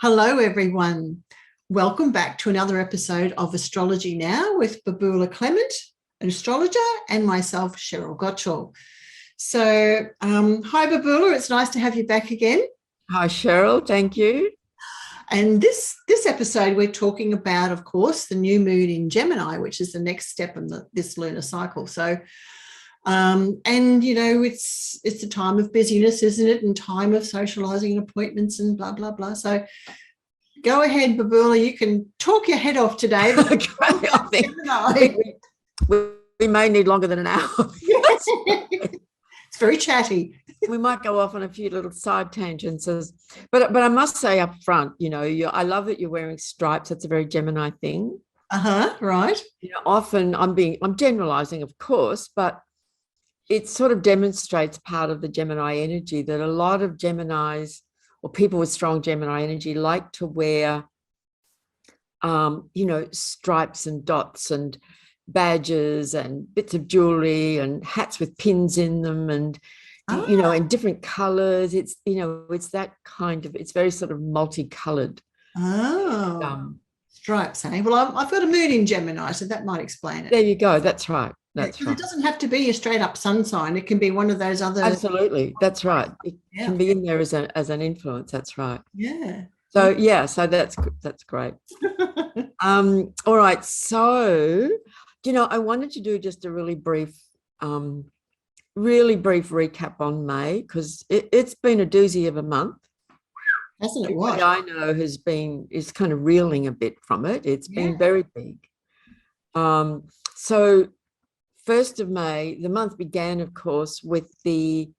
Hello, everyone. Welcome back to another episode of Astrology Now with Babula Clement, an astrologer, and myself, Sheryl Gottschall. So, hi, Babula. It's nice to have you back again. Hi, Sheryl. Thank you. And this episode, we're talking about, of course, the new moon in Gemini, which is the next step in this lunar cycle. So, and it's the time of busyness, isn't it? And time of socializing and appointments and blah blah blah. So go ahead, Babula. You can talk your head off today. Okay, I think we may need longer than an hour. It's very chatty. We might go off on a few little side tangents, but I must say up front, I love that you're wearing stripes. That's a very Gemini thing. Right. Often I'm generalizing, of course, but it sort of demonstrates part of the Gemini energy that a lot of Geminis or people with strong Gemini energy like to wear, stripes and dots and badges and bits of jewelry and hats with pins in them and, in different colors. It's that kind of, it's very sort of multicolored. Stripes, hey? Well, I've got a moon in Gemini, so that might explain it. There you go. That's right. That's right. It doesn't have to be a straight up sun sign. It can be one of those other. Absolutely. That's right. It can be in there as an influence. That's right. Yeah. So that's great. All right. So, I wanted to do just a really brief recap on May, because it's been a doozy of a month. Hasn't it? What I know is kind of reeling a bit from it. It's been very big. So 1st of May, the month began, of course, with the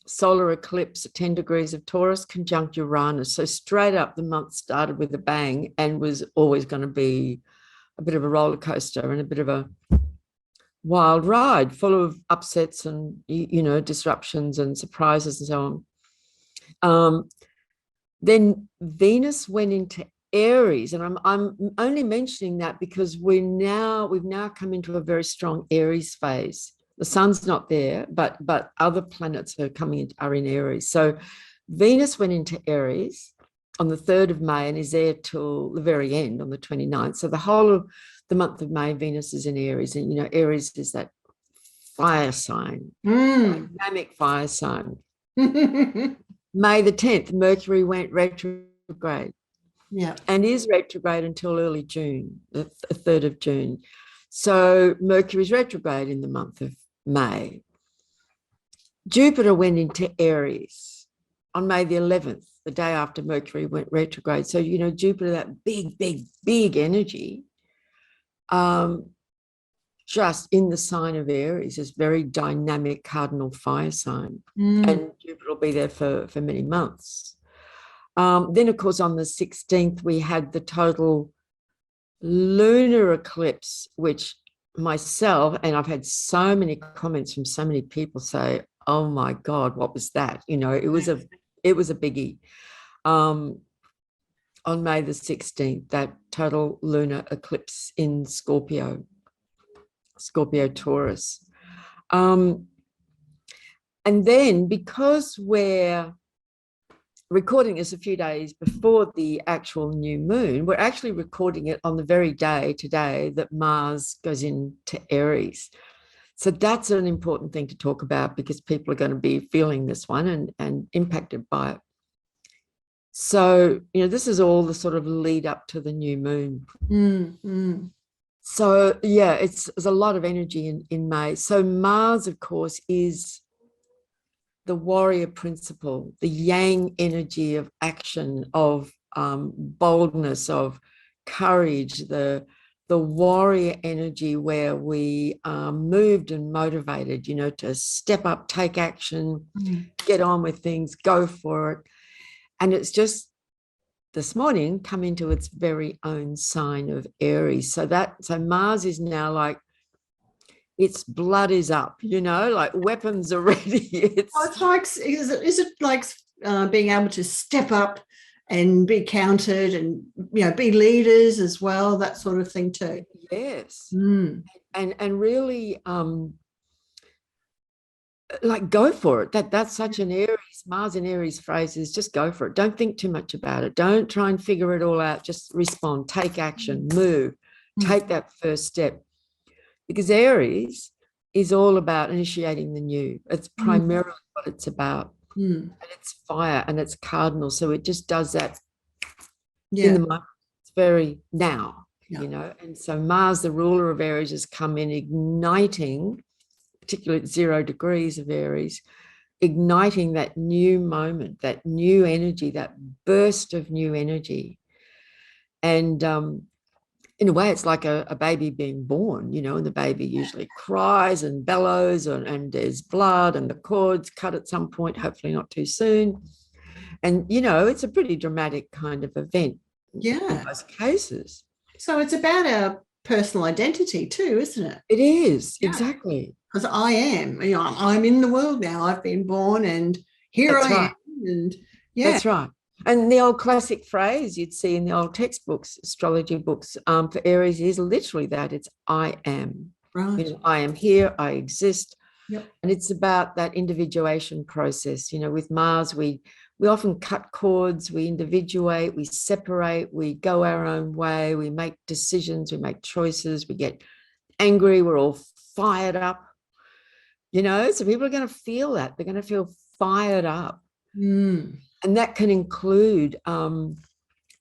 solar eclipse at 10 degrees of Taurus conjunct Uranus. So straight up, the month started with a bang and was always going to be a bit of a roller coaster and a bit of a wild ride, full of upsets and, disruptions and surprises and so on. Then Venus went into Aries, and I'm only mentioning that because we've now come into a very strong Aries phase. The sun's not there, but other planets are in Aries. So Venus went into Aries on the 3rd of May and is there till the very end on the 29th. So the whole of the month of May, Venus is in Aries, and Aries is that fire sign, dynamic fire sign. May the 10th, Mercury went retrograde. Yeah. And is retrograde until early June, the 3rd of June. So Mercury's retrograde in the month of May. Jupiter went into Aries on May the 11th, the day after Mercury went retrograde. So, Jupiter, that big energy, just in the sign of Aries, is very dynamic cardinal fire sign. And Jupiter will be there for many months. Then, of course, on the 16th, we had the total lunar eclipse, which myself, and I've had so many comments from so many people say, oh my God, what was that? It was a biggie. On May the 16th, that total lunar eclipse in Scorpio Taurus. And then, because we're recording this a few days before the actual new moon, we're actually recording it on the very day today that Mars goes into Aries. So that's an important thing to talk about because people are going to be feeling this one and impacted by it. So, this is all the sort of lead up to the new moon. So, there's a lot of energy in May. So Mars, of course, is the warrior principle, the yang energy of action, of boldness, of courage, the warrior energy where we are moved and motivated, to step up, take action, get on with things, go for it. And it's just this morning come into its very own sign of Aries. So Mars is now like, its blood is up, like weapons are ready. It's like, is it like being able to step up and be counted and, be leaders as well, that sort of thing too? Yes. And really like, go for it. That's such an Aries, Mars in Aries phrase is just go for it. Don't think too much about it. Don't try and figure it all out. Just respond, take action, move, take that first step. Because Aries is all about initiating the new. It's primarily what it's about. And it's fire and it's cardinal. So it just does that in the moment. It's very now, you know. And so Mars, the ruler of Aries, has come in igniting, particularly at 0 degrees of Aries, igniting that new moment, that new energy, that burst of new energy. And in a way, it's like a baby being born, you know, and the baby usually cries and bellows and there's blood and the cord's cut at some point, hopefully not too soon. And, you know, it's a pretty dramatic kind of event in most cases. So it's about our personal identity too, isn't it? It is, exactly. Because I am, you know, I'm in the world now. I've been born and here I am. And that's right. And the old classic phrase you'd see in the old textbooks, astrology books, for Aries is literally that. It's I am. Right. You know, I am here, I exist. Yep. And it's about that individuation process. You know, with Mars, we often cut cords, we individuate, we separate, we go our own way, we make decisions, we make choices, we get angry, we're all fired up. You know, so people are going to feel that. They're going to feel fired up. And that can include, you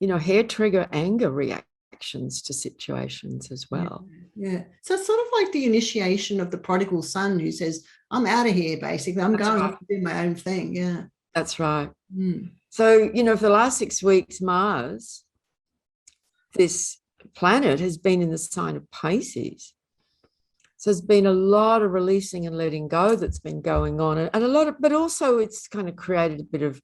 know, hair trigger anger reactions to situations as well. Yeah. So it's sort of like the initiation of the prodigal son who says, I'm out of here, basically. I'm going off to do my own thing. Yeah. That's right. So, you know, for the last 6 weeks, Mars, this planet has been in the sign of Pisces. So there's been a lot of releasing and letting go that's been going on, and a lot of, but also it's kind of created a bit of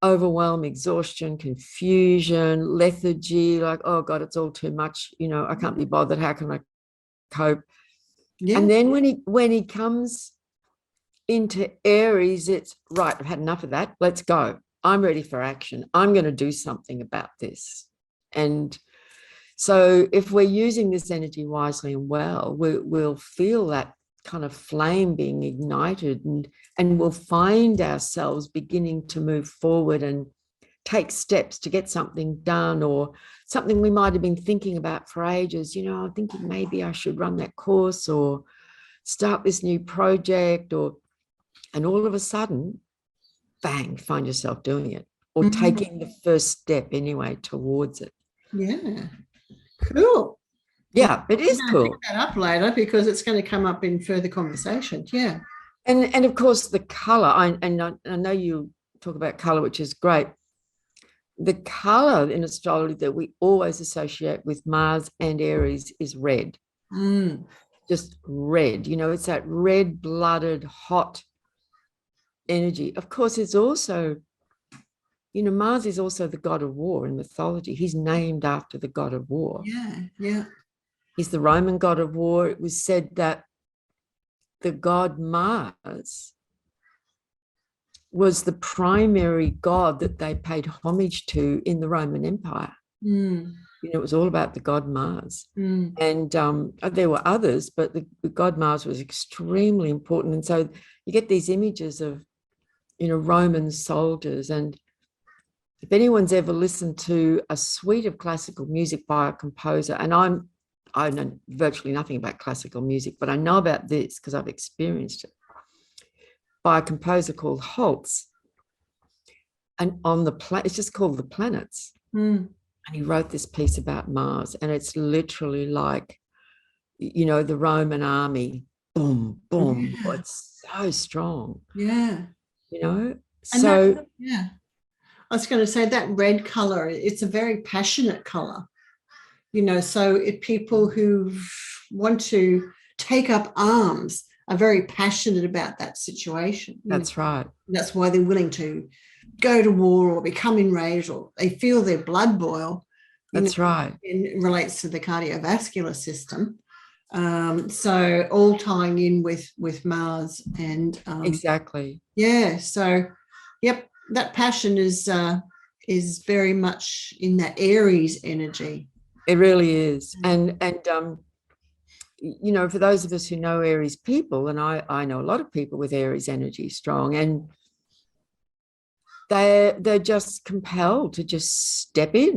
overwhelm, exhaustion, confusion, lethargy, like, oh God, it's all too much. You know, I can't be bothered. How can I cope? Yeah. And then when he comes into Aries, it's right, I've had enough of that. Let's go. I'm ready for action. I'm going to do something about this. And so if we're using this energy wisely and well, we'll feel that kind of flame being ignited, and we'll find ourselves beginning to move forward and take steps to get something done, or something we might have been thinking about for ages. You know, I'm thinking maybe I should run that course or start this new project, and all of a sudden, bang, find yourself doing it or taking the first step anyway towards it. Yeah. Cool. Yeah, it is cool. Pick that up later because it's going to come up in further conversations. Yeah. And of course the color, I know you talk about color, which is great. The color in astrology that we always associate with Mars and Aries is red. Just red. You know, it's that red-blooded, hot energy. Of course, it's also, you know, Mars is also the god of war in mythology. He's named after the god of war. Yeah. He's the Roman god of war. It was said that the god Mars was the primary god that they paid homage to in the Roman Empire. You know, it was all about the god Mars. And there were others, but the god Mars was extremely important. And so you get these images of, you know, Roman soldiers. And if anyone's ever listened to a suite of classical music by a composer, and I know virtually nothing about classical music, but I know about this because I've experienced it, by a composer called Holtz. And on it's just called The Planets. And he wrote this piece about Mars, and it's literally like, you know, the Roman army, boom, boom. Oh, it's so strong. Yeah. You know, and so. I was going to say that red color, it's a very passionate color, you know, so if people who want to take up arms are very passionate about that situation. That's right. That's why they're willing to go to war or become enraged, or they feel their blood boil. That's right. And it relates to the cardiovascular system. So all tying in with Mars and exactly. Yeah. So, yep. That passion is very much in that Aries energy. It really is. And you know, for those of us who know Aries people, and I know a lot of people with Aries energy strong, and they're just compelled to just step in.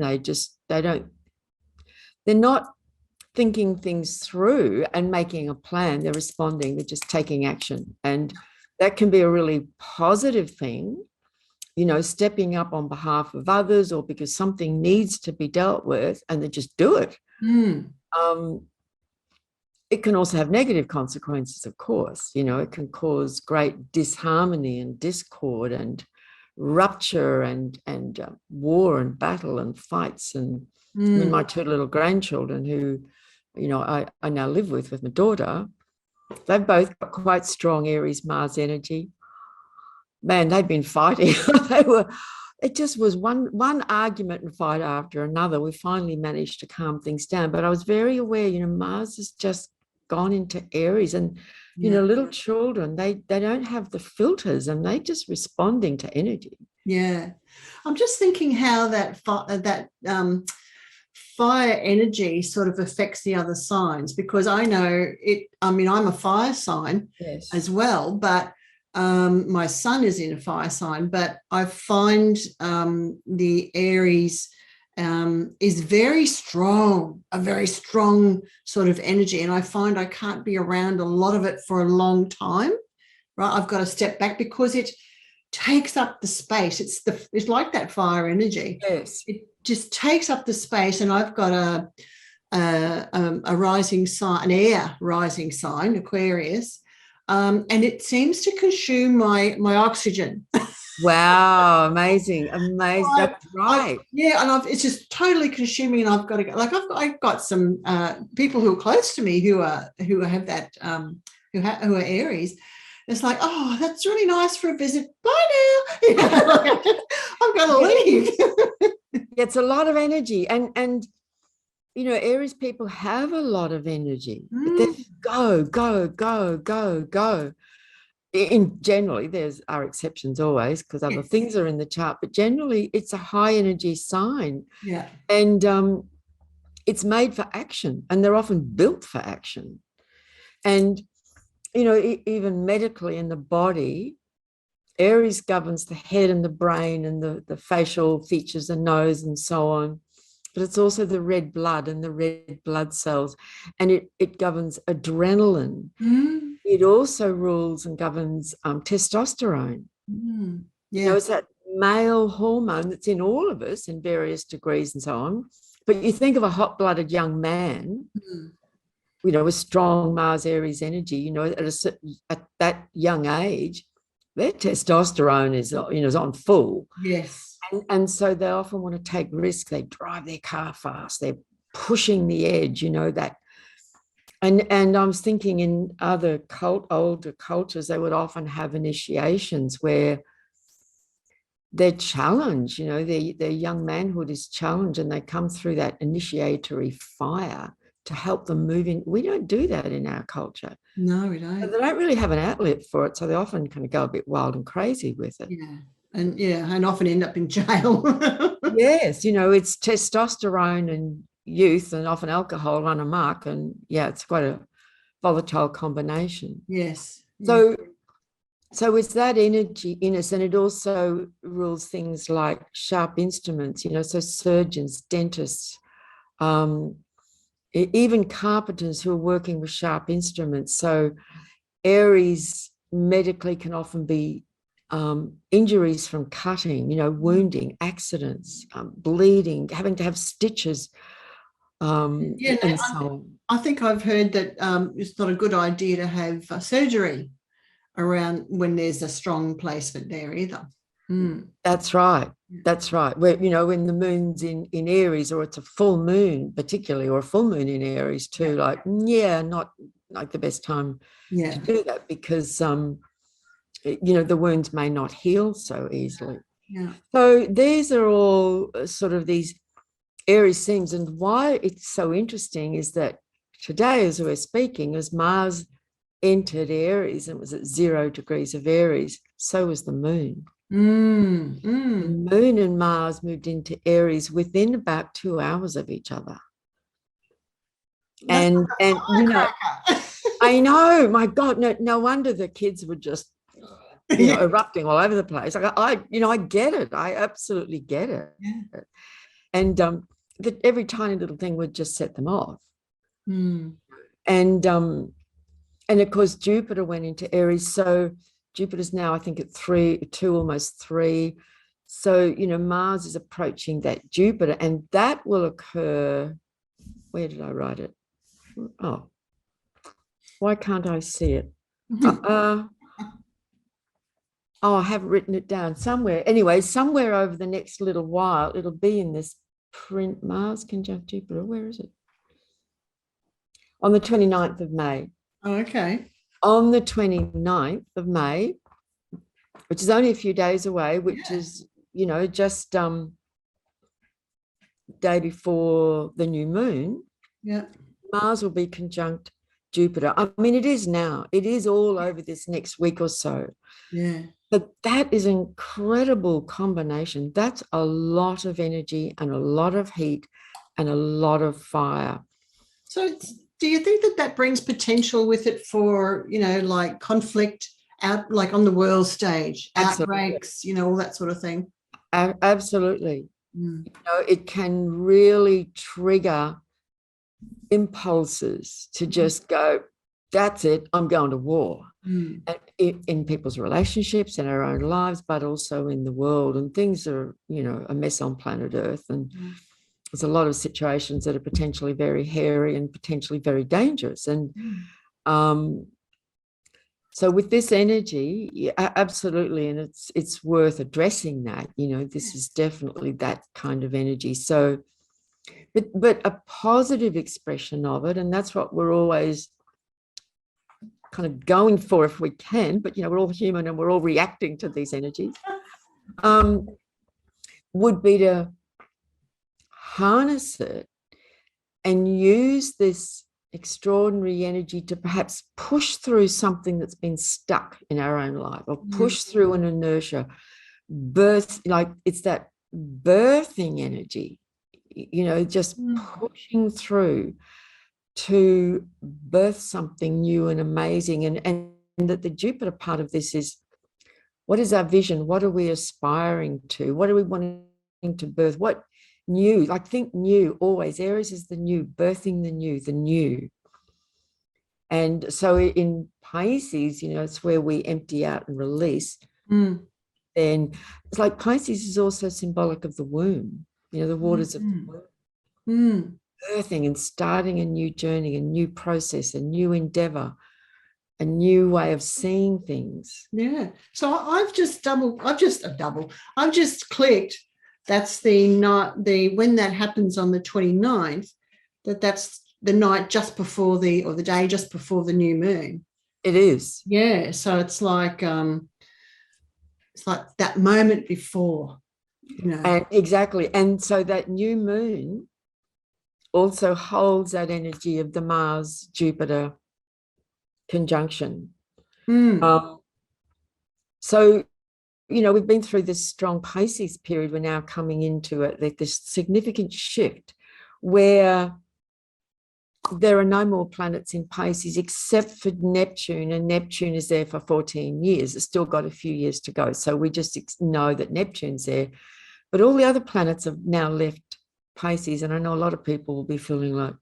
They're not thinking things through and making a plan. They're responding, they're just taking action. And that can be a really positive thing, you know, stepping up on behalf of others or because something needs to be dealt with, and they just do it. It can also have negative consequences, of course. You know, it can cause great disharmony and discord and rupture and war and battle and fights. And I mean, my two little grandchildren who, you know, I now live with my daughter, they've both got quite strong Aries Mars energy. Man, they've been fighting. It just was one argument and fight after another. We finally managed to calm things down. But I was very aware, you know, Mars has just gone into Aries, and you know, little children, they don't have the filters, and they just responding to energy. Yeah, I'm just thinking how that fire energy sort of affects the other signs, because I know it. I mean, I'm a fire sign as well, but my son is in a fire sign, but I find the Aries is very strong, a very strong sort of energy. And I find I can't be around a lot of it for a long time, right? I've got to step back because it takes up the space. It's like that fire energy. Yes. It just takes up the space. And I've got a rising sign, an air rising sign, Aquarius. And it seems to consume my oxygen. Wow, amazing. That's right. And it's just totally consuming, and I've got to go. Like I've got some people who are close to me who have that who are Aries. It's like, oh, that's really nice for a visit. Bye now. You know, like, I've got to leave. It's a lot of energy, and you know, Aries people have a lot of energy. They go. Generally, there are exceptions always, because other things are in the chart, but generally it's a high energy sign. Yeah. And it's made for action, and they're often built for action. And, you know, even medically in the body, Aries governs the head and the brain and the facial features, the nose and so on. But it's also the red blood and the red blood cells, and it governs adrenaline. It also rules and governs testosterone. Yeah. You know, it's that male hormone that's in all of us in various degrees and so on. But you think of a hot-blooded young man, you know, with strong Mars Aries energy, you know, at that young age, their testosterone is, you know, is on full. Yes. And so they often want to take risks. They drive their car fast. They're pushing the edge, you know, that. And I was thinking in other older cultures, they would often have initiations where they're challenged, you know, their young manhood is challenged, and they come through that initiatory fire to help them move in. We don't do that in our culture. No, we don't. But they don't really have an outlet for it, so they often kind of go a bit wild and crazy with it. And often end up in jail. Yes, you know, it's testosterone and youth, and often alcohol run amok, and it's quite a volatile combination. Yes. So it's that energy in us, and it also rules things like sharp instruments, you know, so surgeons, dentists, even carpenters who are working with sharp instruments. So Aries medically can often be injuries from cutting, you know, wounding, accidents, bleeding, having to have stitches. And so on. I think I've heard that it's not a good idea to have surgery around when there's a strong placement there either. That's right. Where, you know, when the moon's in Aries, or it's a full moon particularly, or a full moon in Aries too, not like the best time to do that, because you know, the wounds may not heal so easily. So these are all sort of these Aries themes. And why it's so interesting is that today, as we're speaking, as Mars entered Aries and was at 0 degrees of Aries, so was the moon. The moon and Mars moved into Aries within about 2 hours of each other. That's and like a you know, firecracker. I know, my God, no wonder the kids were just, Yeah. erupting all over the place. Like I get it. I absolutely get it. Yeah. And that every tiny little thing would just set them off. Mm. And of course Jupiter went into Aries. So Jupiter's now, I think, at 2, almost 3. So, Mars is approaching that Jupiter, and that will occur. Where did I write it? Oh, why can't I see it? I have written it down somewhere. Anyway, somewhere over the next little while, it'll be in this print, Mars conjunct Jupiter. Where is it? On the 29th of May. Oh, okay. On the 29th of May, which is only a few days away, which is, just day before the new moon. Yeah. Mars will be conjunct Jupiter. I mean, it is now. It is all over this next week or so. Yeah. But that is an incredible combination. That's a lot of energy and a lot of heat and a lot of fire. So do you think that brings potential with it for, like conflict out, like on the world stage, outbreaks, all that sort of thing? Absolutely. Mm. It can really trigger impulses to just go, that's it, I'm going to war. Mm. In people's relationships and our own lives, but also in the world. And things are, a mess on planet Earth. And there's a lot of situations that are potentially very hairy and potentially very dangerous. And so with this energy, yeah, absolutely. And it's worth addressing that, this is definitely that kind of energy. So, but a positive expression of it, and that's what we're always kind of going for if we can, but we're all human and we're all reacting to these energies, would be to harness it and use this extraordinary energy to perhaps push through something that's been stuck in our own life, or push through an inertia, like it's that birthing energy, just pushing through to birth something new and amazing. And that the Jupiter part of this is, what is our vision? What are we aspiring to? What are we wanting to birth? What new? Like, think new always. Aries is the new, birthing the new. And so in Pisces, it's where we empty out and release. Then it's like Pisces is also symbolic of the womb, the waters of the womb. Birthing and starting a new journey, a new process, a new endeavor, a new way of seeing things. Yeah. So I've just clicked. That's when that happens on the 29th, that's the night just before or the day just before the new moon. It is. Yeah. So it's like that moment before, And exactly. And so that new moon also holds that energy of the Mars Jupiter conjunction. So, we've been through this strong Pisces period. We're now coming into it, like this significant shift where there are no more planets in Pisces except for Neptune, and Neptune is there for 14 years. It's still got a few years to go. So we just know that Neptune's there, but all the other planets have now left Pisces, and I know a lot of people will be feeling like,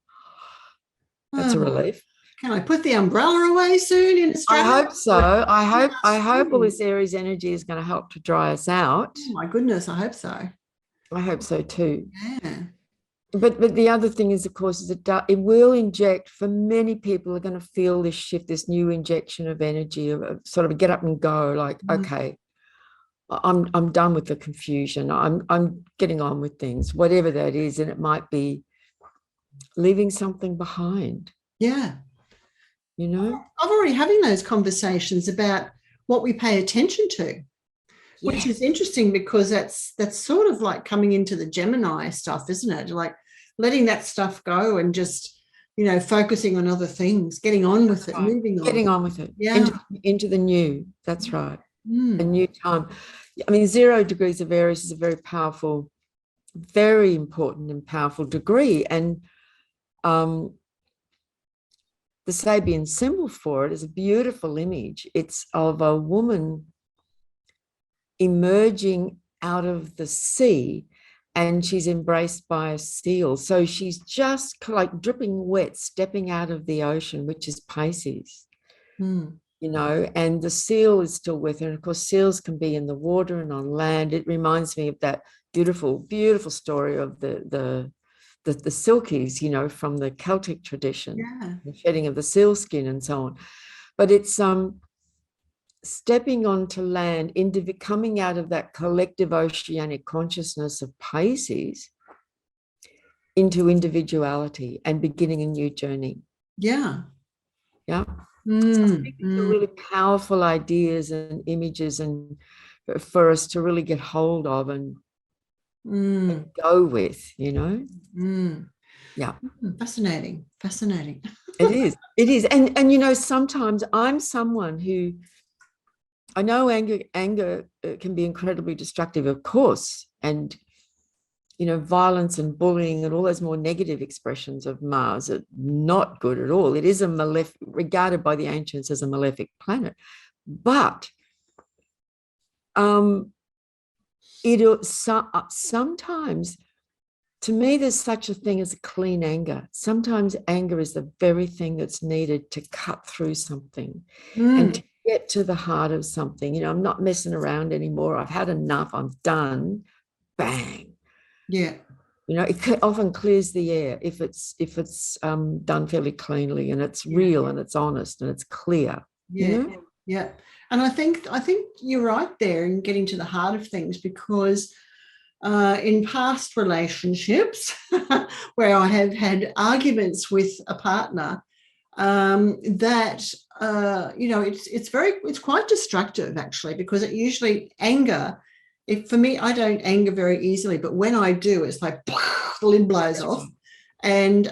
that's a relief. Can I put the umbrella away soon in Australia? I hope so. I hope all this Aries energy is going to help to dry us out. Oh my goodness, I hope so. I hope so too. Yeah. But the other thing is, of course, is it will inject, for many people are going to feel this shift, this new injection of energy, of sort of get up and go, like, okay, I'm done with the confusion. I'm getting on with things, whatever that is. And it might be leaving something behind. Yeah. I'm already having those conversations about what we pay attention to, which is interesting, because that's sort of like coming into the Gemini stuff, isn't it? Like letting that stuff go and just, focusing on other things, getting on with it, moving on. Getting on with it. Yeah. Into the new. That's right. A new time. I mean, 0 degrees of Aries is a very powerful, very important and powerful degree. And the Sabian symbol for it is a beautiful image. It's of a woman emerging out of the sea, and she's embraced by a seal. So she's just like dripping wet, stepping out of the ocean, which is Pisces. You know, and the seal is still with her. And of course, seals can be in the water and on land. It reminds me of that beautiful, beautiful story of the silkies, you know, from the Celtic tradition, the shedding of the seal skin and so on. But it's stepping onto land, coming out of that collective oceanic consciousness of Pisces into individuality and beginning a new journey. Yeah. Yeah. Really powerful ideas and images, and for us to really get hold of and go with, you know. Yeah. Fascinating. It is. And you know, sometimes I'm someone who, I know anger can be incredibly destructive, of course, and you know, violence and bullying and all those more negative expressions of Mars are not good at all. It is regarded by the ancients as a malefic planet. But sometimes, to me, there's such a thing as clean anger. Sometimes anger is the very thing that's needed to cut through something and to get to the heart of something. You know, I'm not messing around anymore. I've had enough. I'm done. Bang. Yeah. You know, it often clears the air if it's done fairly cleanly, and it's real and it's honest and it's clear. Yeah. You know? Yeah. And I think you're right there in getting to the heart of things, because in past relationships where I have had arguments with a partner, that you know, it's quite destructive actually, because it usually anger. For me, I don't anger very easily, but when I do, it's like the lid blows off, and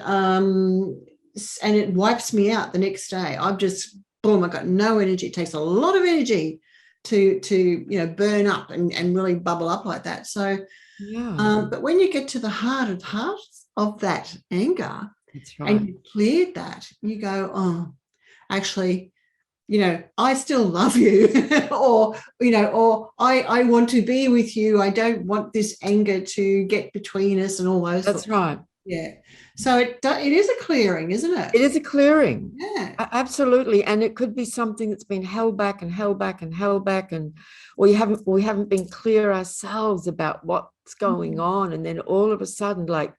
it wipes me out the next day. I've just boom, I've got no energy. It takes a lot of energy to you know, burn up and really bubble up like that. So but when you get to the heart of that anger, that's right, and you cleared that, you go, oh, actually, you know, I still love you, or, you know, or I want to be with you. I don't want this anger to get between us and all those. That's right. Yeah. So it is a clearing, isn't it? It is a clearing. Yeah. Absolutely. And it could be something that's been held back and held back and held back, and we haven't been clear ourselves about what's going on. And then all of a sudden, like,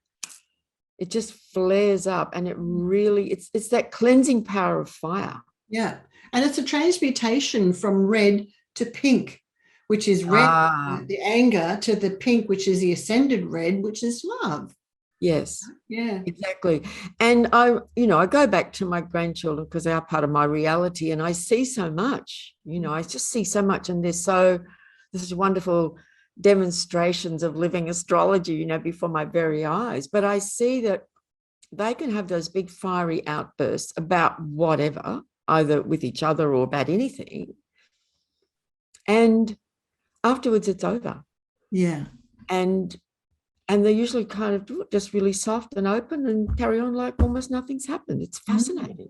it just flares up, and it really, it's that cleansing power of fire. Yeah. And it's a transmutation from red to pink, which is red, the anger, to the pink, which is the ascended red, which is love. Yes. Yeah. Exactly. And I go back to my grandchildren because they are part of my reality, and I see so much, you know, I just see so much, and this is wonderful demonstrations of living astrology, you know, before my very eyes. But I see that they can have those big fiery outbursts about whatever, either with each other or about anything. And afterwards it's over. Yeah. And they're usually kind of just really soft and open and carry on like almost nothing's happened. It's fascinating.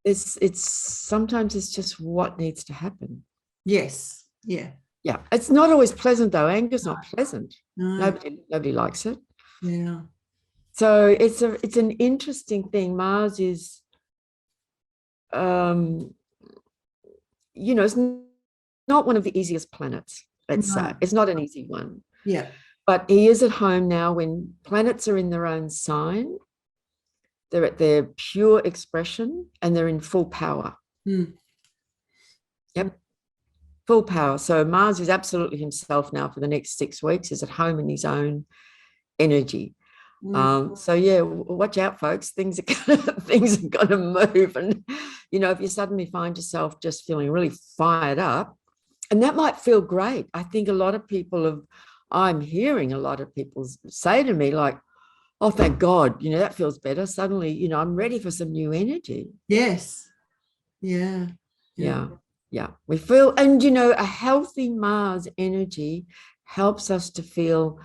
It's sometimes it's just what needs to happen. Yes. Yeah. Yeah. It's not always pleasant though. Anger's not pleasant. No. Nobody likes it. Yeah. So it's an interesting thing. Mars is you know, it's not one of the easiest planets, let's say. It's not an easy one. Yeah. But he is at home now when planets are in their own sign. They're at their pure expression and they're in full power. Yep. Full power. So Mars is absolutely himself now for the next 6 weeks. He's at home in his own energy. So yeah, watch out, folks. Things are gonna move, and you know, if you suddenly find yourself just feeling really fired up, and that might feel great. I think I'm hearing a lot of people say to me like, "Oh, thank God, you know, that feels better." Suddenly, you know, I'm ready for some new energy. Yes. Yeah. Yeah. We feel, and you know, a healthy Mars energy helps us to feel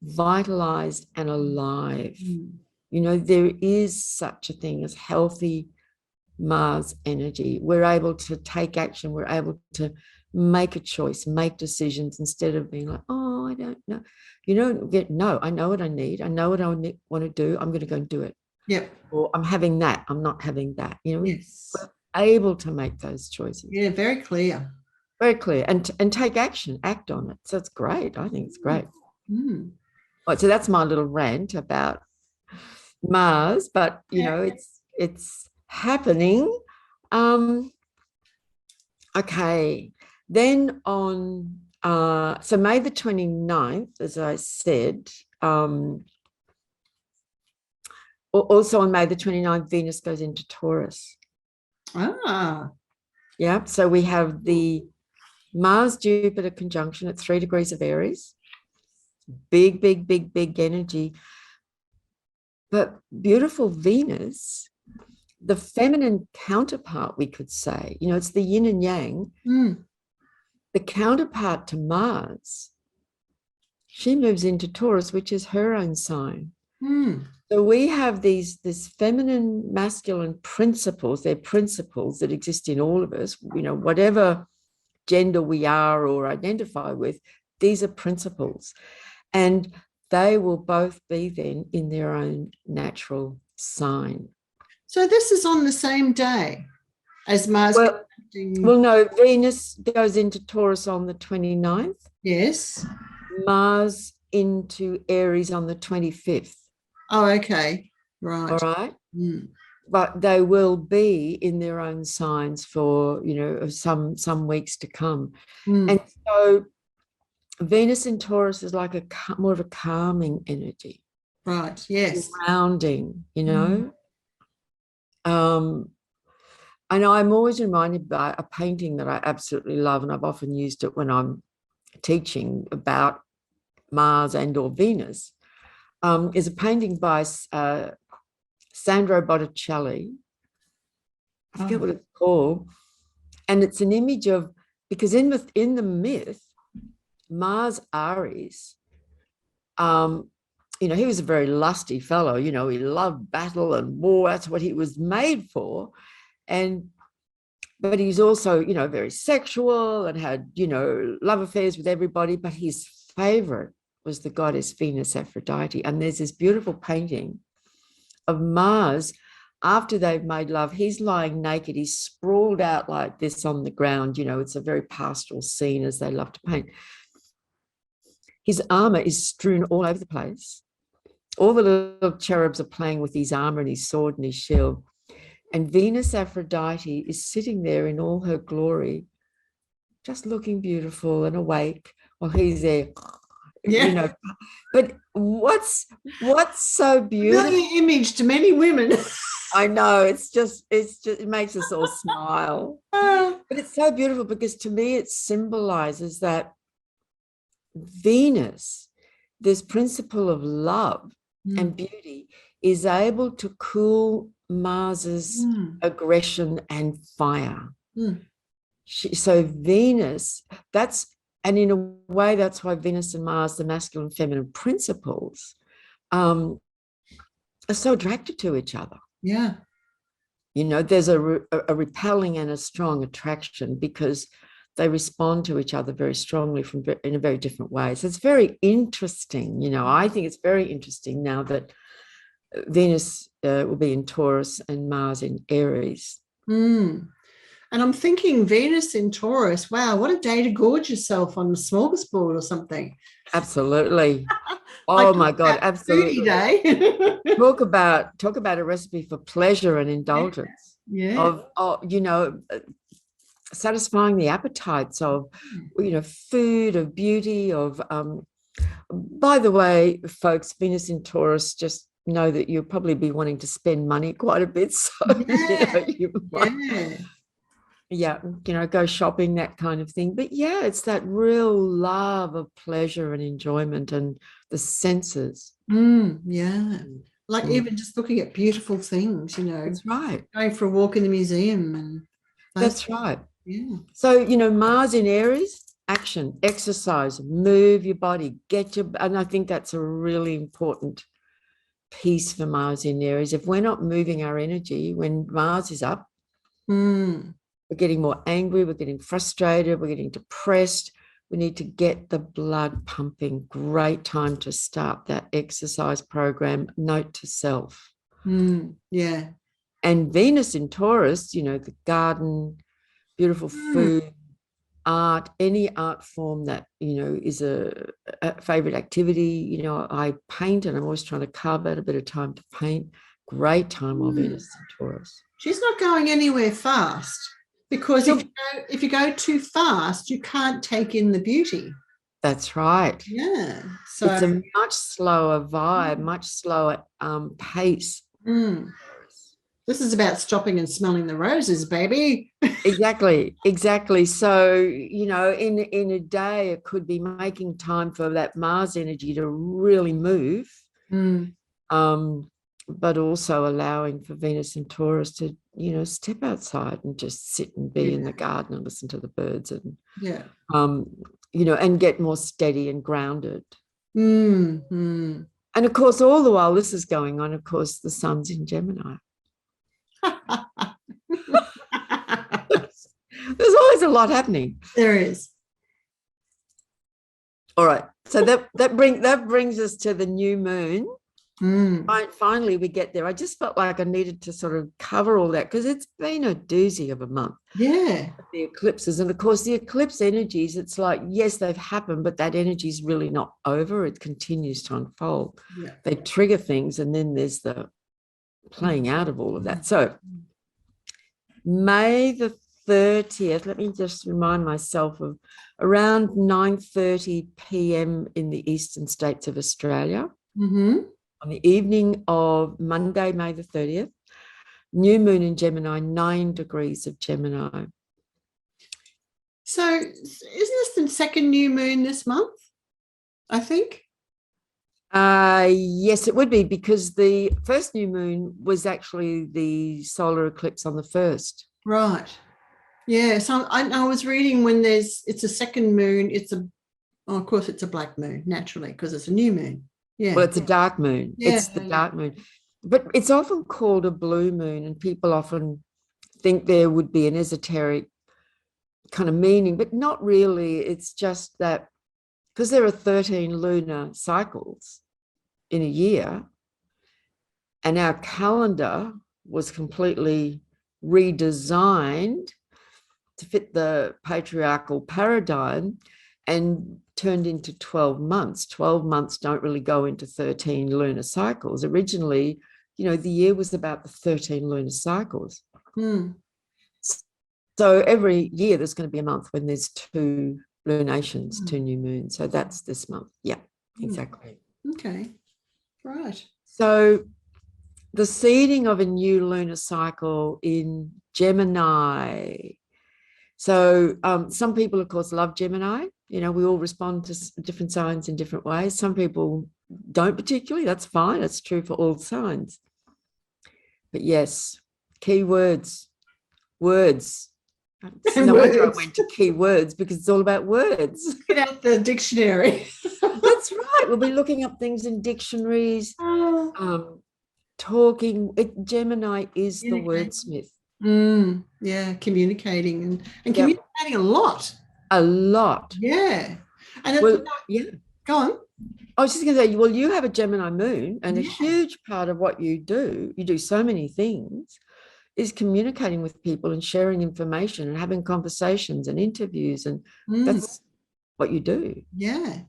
vitalized and alive. You know, there is such a thing as healthy Mars energy. We're able to take action. We're able to make a choice, make decisions instead of being like, oh, I don't know. You don't get, no, I know what I need. I know what I want to do. I'm going to go and do it. Yep. Or I'm having that. I'm not having that. Yes. We're able to make those choices. Yeah, very clear. Very clear. And take action, act on it. So it's great. I think it's great. Mm. Right, so that's my little rant about Mars, but it's happening. Okay. Then on so May the 29th, as I said, also on May the 29th, Venus goes into Taurus. Yeah. So we have the Mars-Jupiter conjunction at 3 degrees of Aries. Big, big, big, big energy. But beautiful Venus, the feminine counterpart, we could say, it's the yin and yang. The counterpart to Mars, she moves into Taurus, which is her own sign. So we have this feminine, masculine principles. They're principles that exist in all of us, whatever gender we are or identify with, these are principles. And they will both be then in their own natural sign. So this is on the same day as Mars. Well, no, Venus goes into Taurus on the 29th. Yes. Mars into Aries on the 25th. Oh, okay. Right. All right. But they will be in their own signs for, some weeks to come. And so Venus in Taurus is like more of a calming energy. Right. Yes. Grounding, And I'm always reminded by a painting that I absolutely love, and I've often used it when I'm teaching about Mars and or Venus, is a painting by Sandro Botticelli. I forget what it's called. And it's an image of, because in the myth, Mars Aries, he was a very lusty fellow, he loved battle and war. That's what he was made for. But he's also, very sexual and had, love affairs with everybody. But his favorite was the goddess Venus Aphrodite. And there's this beautiful painting of Mars after they've made love. He's lying naked. He's sprawled out like this on the ground. It's a very pastoral scene, as they love to paint. His armor is strewn all over the place. All the little cherubs are playing with his armor and his sword and his shield. And Venus Aphrodite is sitting there in all her glory, just looking beautiful and awake while he's there. Yeah. But what's so beautiful? Brilliant image to many women. I know, it makes us all smile. But it's so beautiful because to me it symbolizes that Venus, this principle of love and beauty, is able to cool Mars's aggression and fire. So Venus, and in a way, that's why Venus and Mars, the masculine and feminine principles, are so attracted to each other. Yeah. There's a repelling and a strong attraction because they respond to each other very strongly in a very different way. So it's very interesting. I think it's very interesting now that Venus will be in Taurus and Mars in Aries. And I'm thinking Venus in Taurus, wow, what a day to gorge yourself on the smorgasbord or something. Absolutely. Oh my God, absolutely. Day. talk about a recipe for pleasure and indulgence. Yeah. Of satisfying the appetites of, food, of beauty, of by the way, folks, Venus in Taurus, just know that you'll probably be wanting to spend money quite a bit. So go shopping, that kind of thing. But yeah, it's that real love of pleasure and enjoyment and the senses. Like even just looking at beautiful things, That's right. Going for a walk in the museum. And that's right. Yeah. So, Mars in Aries, action, exercise, move your body, and I think that's a really important piece for Mars in Aries. If we're not moving our energy when Mars is up, Mm. We're getting more angry, we're getting frustrated, we're getting depressed. We need to get the blood pumping. Great time to start that exercise program. Note to self. Yeah. And Venus in Taurus, you know, the garden, beautiful food, art, any art form that, you know, is a favorite activity. You know, I paint and I'm always trying to carve out a bit of time to paint. Great time while Venus in Taurus. She's not going anywhere fast, because if you go too fast, you can't take in the beauty. That's right. Yeah. So it's a much slower vibe, much slower pace. This is about stopping and smelling the roses, baby. Exactly. So, you know, in a day, it could be making time for that Mars energy to really move, but also allowing for Venus and Taurus to, you know, step outside and just sit and be in the garden and listen to the birds and, you know, and get more steady and grounded. And of course, all the while this is going on, of course, the sun's in Gemini. There's always a lot happening. There is. All right. So that brings us to the new moon. Finally, we get there. I just felt like I needed to sort of cover all that because it's been a doozy of a month. Yeah. The eclipses. And of course, the eclipse energies, it's like, yes, they've happened, but that energy is really not over. It continues to unfold. Yeah. They trigger things, and then there's the playing out of all of that. So May the 30th, let me just remind myself of around 9:30 p.m. in the eastern states of Australia. On the evening of Monday, May the 30th, new moon in Gemini, 9 degrees of Gemini. So isn't this the second new moon this month, I think? Yes, it would be, because the first new moon was actually the solar eclipse on the 1st. Right. Yeah. So I was reading when it's a second moon, of course it's a black moon, naturally, because it's a new moon. Yeah. Well, it's a dark moon. Yeah, it's the dark moon. But it's often called a blue moon, and people often think there would be an esoteric kind of meaning, but not really. It's just that because there are 13 lunar cycles in a year, and our calendar was completely redesigned to fit the patriarchal paradigm and turned into 12 months. 12 months don't really go into 13 lunar cycles. Originally, you know, the year was about the 13 lunar cycles. So every year there's going to be a month when there's 2 lunations, 2 new moons. So that's this month. Yeah, exactly. Okay, right. So the seeding of a new lunar cycle in Gemini. So some people, of course, love Gemini. You know, we all respond to different signs in different ways. Some people don't particularly. That's fine. That's true for all signs. But yes, key words. No wonder I went to key words, because it's all about words. Get out the dictionary. That's right. We'll be looking up things in dictionaries, talking. Gemini is the wordsmith. Yeah, communicating and communicating a lot. Yeah. And go on. I was just going to say, well, you have a Gemini moon, and a huge part of what you do so many things, is communicating with people and sharing information and having conversations and interviews, and that's what you do. Yeah.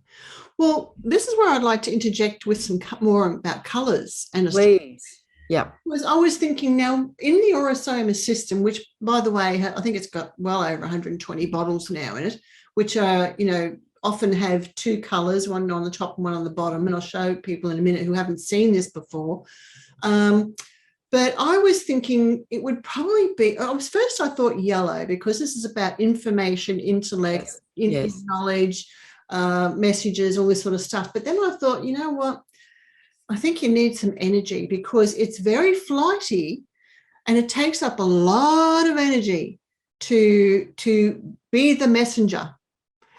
Well, this is where I'd like to interject with some more about colours and please. Yeah. I was thinking, now in the Orosoma system, which, by the way, I think it's got well over 120 bottles now in it, which are, you know, often have 2 colours, one on the top and one on the bottom, and I'll show people in a minute who haven't seen this before. But I was thinking it would probably be, I thought yellow, because this is about information, intellect, knowledge, messages, all this sort of stuff. But then I thought, you know what? I think you need some energy, because it's very flighty and it takes up a lot of energy to be the messenger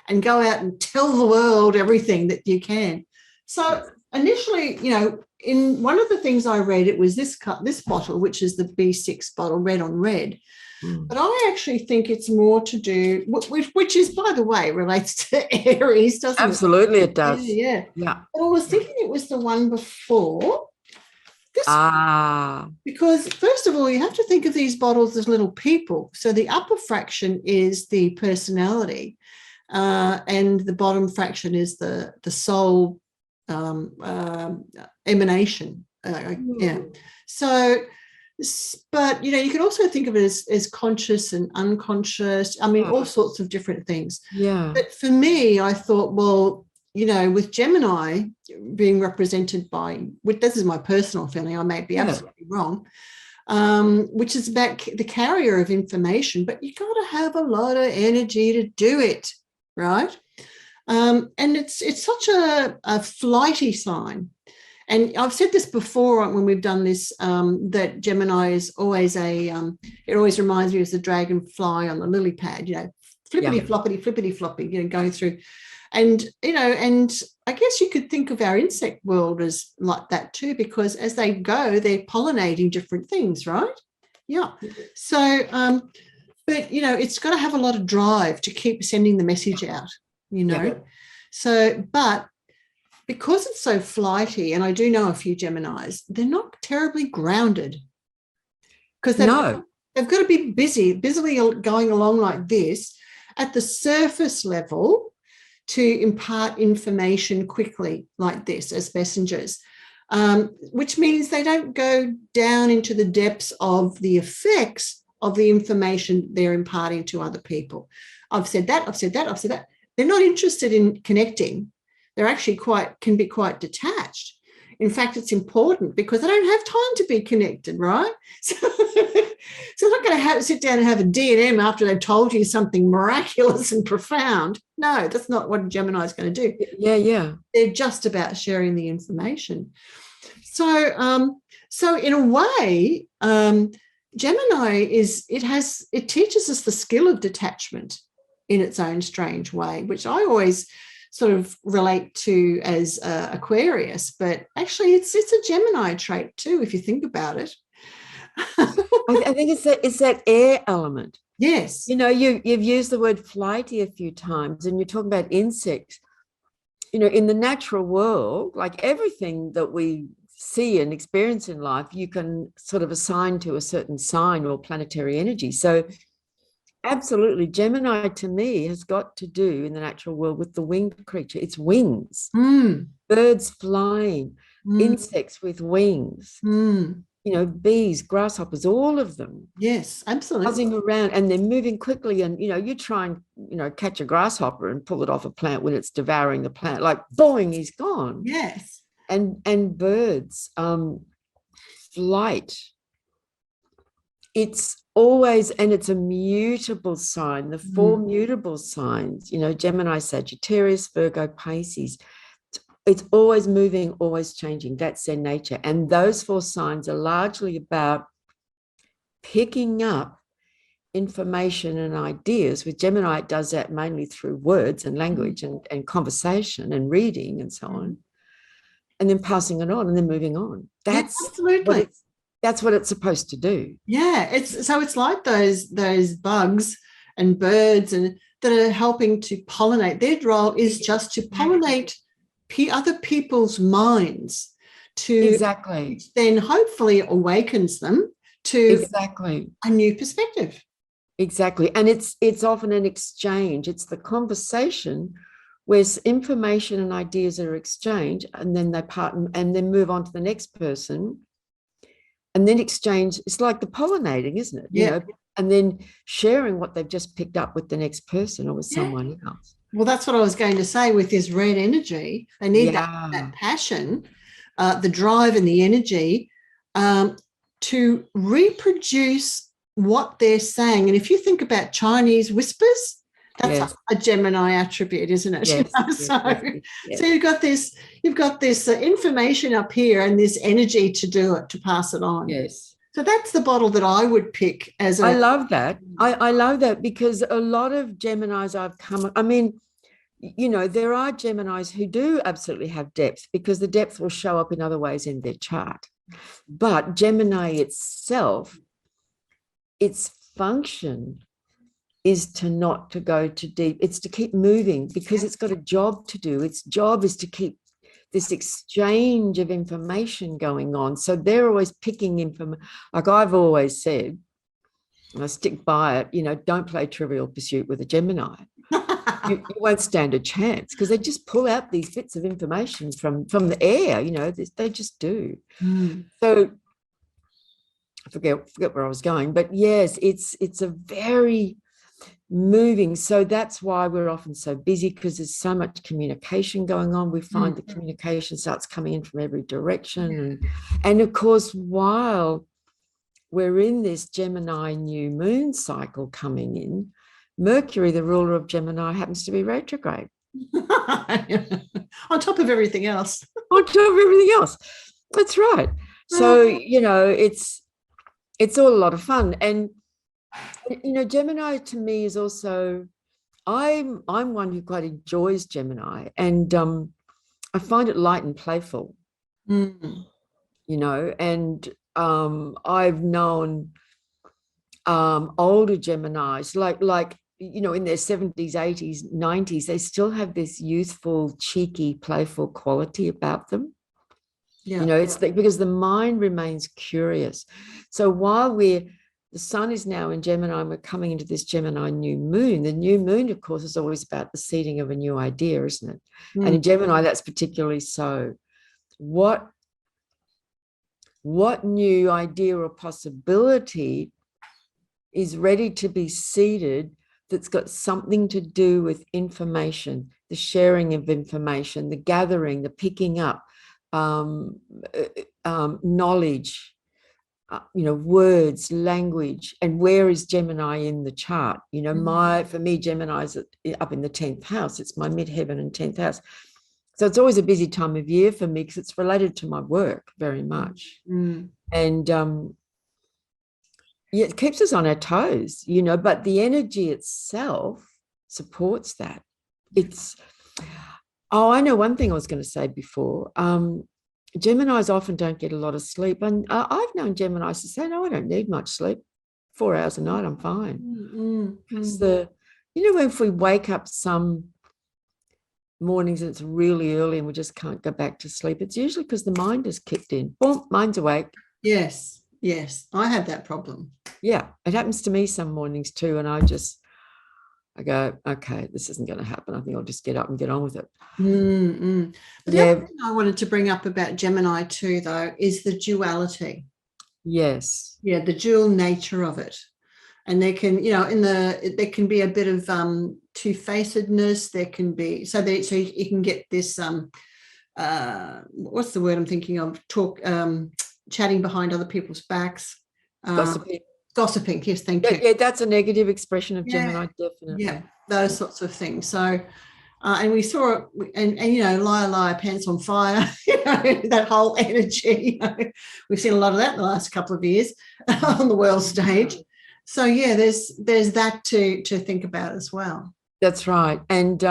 and go out and tell the world everything that you can. So initially, you know, in one of the things I read, it was this bottle, which is the B6 bottle, red on red. But I actually think it's more to do, which is, by the way, relates to Aries, doesn't it? Absolutely, it does. Yeah. But I was thinking it was the one before. Because first of all, you have to think of these bottles as little people. So the upper fraction is the personality, and the bottom fraction is the soul emanation. Yeah. So, but you can also think of it as conscious and unconscious. I mean, all sorts of different things. Yeah. But for me, I thought, well, with Gemini being represented by, this is my personal feeling, I may be absolutely wrong, which is about the carrier of information, but you got to have a lot of energy to do it, right? And it's such a flighty sign. And I've said this before when we've done this, that Gemini is always it always reminds me of the dragonfly on the lily pad, flippity floppity, going through. And, and I guess you could think of our insect world as like that too, because as they go, they're pollinating different things, right? Yeah. So, but, it's got to have a lot of drive to keep sending the message out, So, but because it's so flighty, and I do know a few Geminis, they're not terribly grounded, because they've got to be busily going along like this at the surface level to impart information quickly like this as messengers, which means they don't go down into the depths of the effects of the information they're imparting to other people. I've said that. They're not interested in connecting. They're actually can be quite detached. In fact, it's important because they don't have time to be connected, right? So they're not going to sit down and have a D&M after they've told you something miraculous and profound. No, that's not what Gemini is going to do. Yeah. They're just about sharing the information. So in a way, Gemini it teaches us the skill of detachment in its own strange way, which I always sort of relate to as Aquarius, but actually it's a Gemini trait too, if you think about it. I think it's that air element. Yes. You've used the word flighty a few times, and you're talking about insects. In the natural world, like everything that we see and experience in life, you can sort of assign to a certain sign or planetary energy. So absolutely, Gemini to me has got to do in the natural world with the winged creature. It's wings, birds flying, insects with wings, bees, grasshoppers, all of them. Yes, absolutely. Buzzing around, and they're moving quickly. And, you try and, catch a grasshopper and pull it off a plant when it's devouring the plant, like, boing, he's gone. Yes. And birds, flight. It's always, and it's a mutable sign, the four mutable signs, Gemini, Sagittarius, Virgo, Pisces. It's always moving, always changing. That's their nature. And those four signs are largely about picking up information and ideas. With Gemini, it does that mainly through words and language and conversation and reading and so on, and then passing it on and then moving on. That's absolutely. That's what it's supposed to do. Yeah, it's like those bugs and birds and that are helping to pollinate. Their role is just to pollinate other people's minds, which then hopefully awakens them to a new perspective. Exactly, and it's often an exchange. It's the conversation where information and ideas are exchanged, and then they part and then move on to the next person. And then exchange, it's like the pollinating, isn't it? Yeah. And then sharing what they've just picked up with the next person or with someone else. Well, that's what I was going to say with this red energy. They need that passion, the drive and the energy to reproduce what they're saying. And if you think about Chinese whispers, that's a Gemini attribute, isn't it? Yes, So you've got this information up here and this energy to do it, to pass it on. Yes. So that's the bottle that I would pick as I love that. I love that because a lot of Geminis I've come, you know, there are Geminis who do absolutely have depth, because the depth will show up in other ways in their chart. But Gemini itself, its function is not to go too deep. It's to keep moving, because it's got a job to do. Its job is to keep this exchange of information going on. So they're always picking information. Like I've always said, and I stick by it, you know, don't play Trivial Pursuit with a Gemini. You won't stand a chance, because they just pull out these bits of information from the air, you know, they just do. So I forget where I was going, but yes, it's a very moving. So that's why we're often so busy, because there's so much communication going on. We find the communication starts coming in from every direction. And of course, while we're in this Gemini new moon cycle coming in, Mercury, the ruler of Gemini, happens to be retrograde. On top of everything else. On top of everything else. That's right. So, you know, it's all a lot of fun. And, you know, Gemini to me is also, I'm one who quite enjoys Gemini, and I find it light and playful, you know, and I've known older Geminis, like, you know, in their 70s, 80s, 90s, they still have this youthful, cheeky, playful quality about them. You know, it's because the mind remains curious. So while the sun is now in Gemini, and we're coming into this Gemini new moon. The new moon, of course, is always about the seeding of a new idea, isn't it? And in Gemini, that's particularly so. What new idea or possibility is ready to be seeded, that's got something to do with information, the sharing of information, the gathering, the picking up, knowledge, you know, words, language. And where is Gemini in the chart? You know, for me, Gemini is up in the 10th house. It's my midheaven and 10th house. So it's always a busy time of year for me, because it's related to my work very much. And yeah, it keeps us on our toes, you know, but the energy itself supports that. I know one thing I was going to say before. Geminis often don't get a lot of sleep. And I've known Geminis to say, no, I don't need much sleep. 4 hours a night, I'm fine. Because you know, if we wake up some mornings and it's really early and we just can't go back to sleep, it's usually because the mind has kicked in. Boom, mind's awake. Yes, I have that problem. Yeah, it happens to me some mornings too, and I go, okay, this isn't going to happen. I think I'll just get up and get on with it. But the other thing I wanted to bring up about Gemini too, though, is the duality. Yes. Yeah, the dual nature of it. And there can, you know, there can be a bit of two-facedness. There can be, so you can get this what's the word I'm thinking of? Chatting behind other people's backs. Gossiping, yes, thank you. Yeah, that's a negative expression of Gemini, definitely. Yeah, those sorts of things. So, and we saw it, and you know, liar, pants on fire, you know, that whole energy. You know, we've seen a lot of that in the last couple of years on the world stage. So, yeah, there's that to think about as well. That's right. And,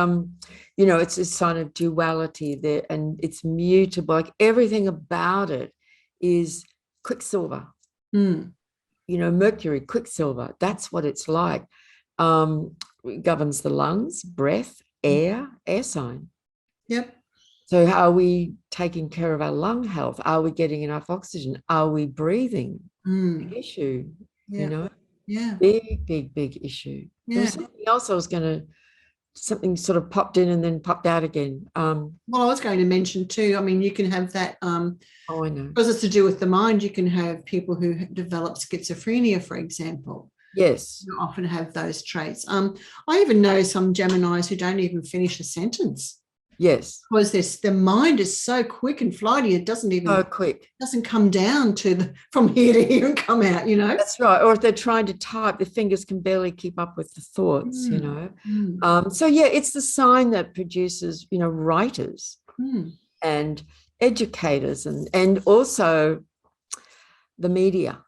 you know, it's a sign of duality there, and it's mutable. Like everything about it is quicksilver. You know, Mercury, quicksilver, that's what it's like. It governs the lungs, breath, air sign. Yep. So how are we taking care of our lung health? Are we getting enough oxygen? Are we breathing? Big issue, you know? Yeah. Big issue. Yeah. There was something else something sort of popped in and then popped out again. Well, I was going to mention too, I mean, you can have that, I know. Because it's to do with the mind, you can have people who develop schizophrenia, for example. Yes. You often have those traits. I even know some Geminis who don't even finish a sentence. Yes. Because their mind is so quick and flighty, it doesn't even doesn't come down from here to here and come out, you know. That's right. Or if they're trying to type, the fingers can barely keep up with the thoughts, you know. So yeah, it's the sign that produces, you know, writers and educators and also the media.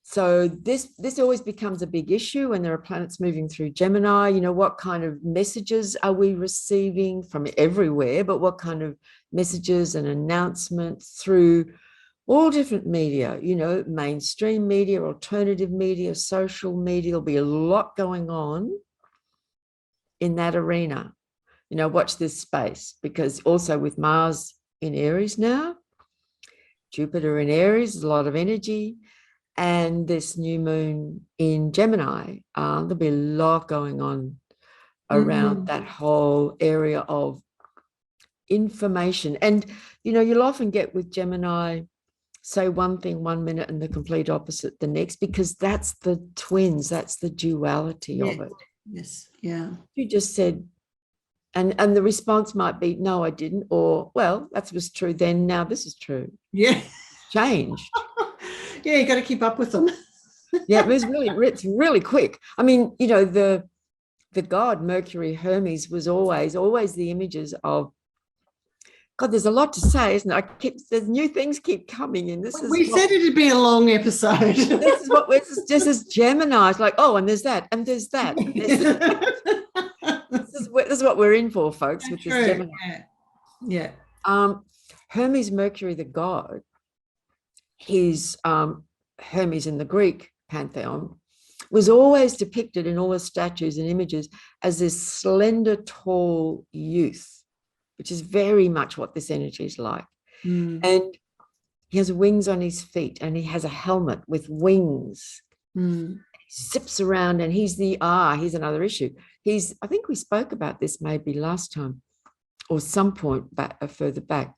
So this always becomes a big issue when there are planets moving through Gemini. You know, what kind of messages are we receiving from everywhere, but what kind of messages and announcements through all different media, you know, mainstream media, alternative media, social media. There'll be a lot going on in that arena. You know, watch this space, because also with Mars in Aries now, Jupiter in Aries, there's a lot of energy, and this new moon in Gemini, there'll be a lot going on around that whole area of information. And, you know, you'll often get with Gemini, say one thing 1 minute and the complete opposite the next, because that's the twins, that's the duality of it. Yes, yeah. You just said, and the response might be, no, I didn't, or, well, that was true then, now this is true. Yeah. Changed. Yeah, you got to keep up with them. Yeah, it's really quick. I mean, you know, the god Mercury, Hermes, was always the images of, God, there's a lot to say, isn't it? There's new things keep coming in. We said it'd be a long episode. This is what this is Gemini. It's like, oh, and there's that, and there's that. And there's that. This is what we're in for, folks, with this Gemini. Yeah. Hermes, Mercury, the god, his Hermes in the Greek pantheon was always depicted in all the statues and images as this slender, tall youth, which is very much what this energy is like. And he has wings on his feet, and he has a helmet with wings. He zips around, and here's another issue. I think we spoke about this maybe last time or some point back, further back.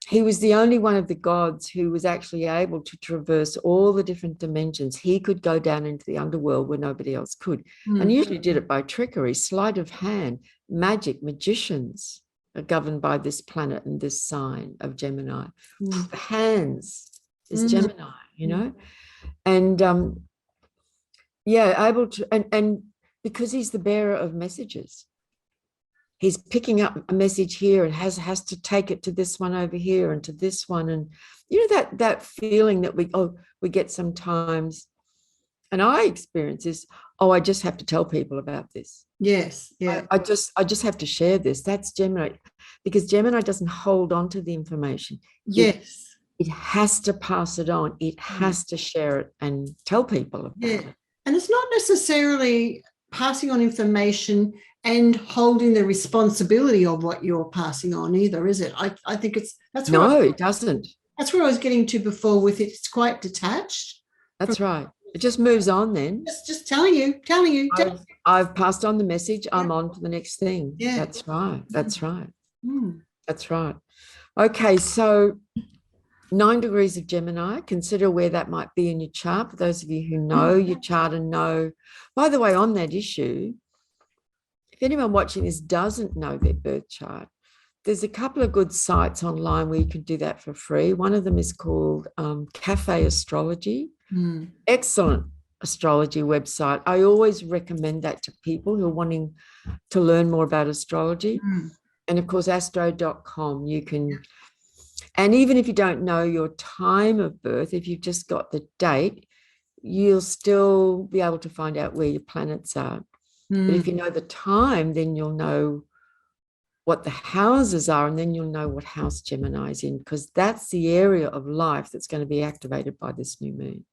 He was the only one of the gods who was actually able to traverse all the different dimensions. He could go down into the underworld where nobody else could. And usually did it by trickery, sleight of hand, magic, magicians are governed by this planet and this sign of Gemini. The hands is Gemini, you know? And able to, and because he's the bearer of messages, he's picking up a message here and has to take it to this one over here and to this one. And you know, that feeling that we get sometimes, and I experience this, I just have to tell people about this. Yes. Yeah. I just have to share this. That's Gemini, because Gemini doesn't hold on to the information. Yes. It has to pass it on. It has to share it and tell people about it. And it's not necessarily passing on information and holding the responsibility of what you're passing on either, is it? I think it doesn't. That's where I was getting to before with it. It's quite detached. That's right. It just moves on then. Just telling you. I've passed on the message. I'm on to the next thing. Yeah. That's right. That's right. Okay, so 9 degrees of Gemini. Consider where that might be in your chart. For those of you who know your chart and know, by the way, on that issue, if anyone watching this doesn't know their birth chart, there's a couple of good sites online where you can do that for free. One of them is called Cafe Astrology. Excellent astrology website. I always recommend that to people who are wanting to learn more about astrology. And of course, astro.com, you can, and even if you don't know your time of birth, if you've just got the date, you'll still be able to find out where your planets are. But if you know the time, then you'll know what the houses are, and then you'll know what house Gemini is in, because that's the area of life that's going to be activated by this new moon.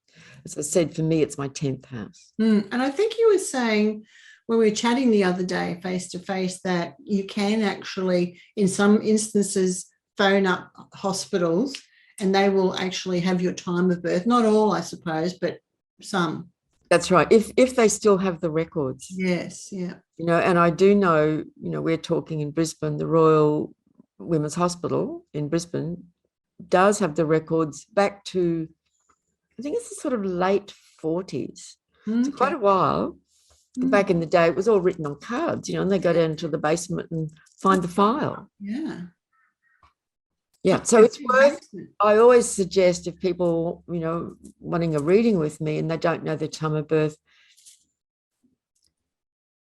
As I said, for me, it's my 10th house. And I think you were saying when we were chatting the other day face to face that you can actually, in some instances, phone up hospitals and they will actually have your time of birth. Not all, I suppose, but some. That's right. If they still have the records. Yes, yeah. You know, and I do know, you know, we're talking in Brisbane, the Royal Women's Hospital in Brisbane does have the records back to, I think it's the sort of late 40s. It's quite a while. Back in the day, it was all written on cards, you know, and they go down into the basement and find the file. Yeah, so it's worth, I always suggest if people, you know, wanting a reading with me and they don't know their time of birth,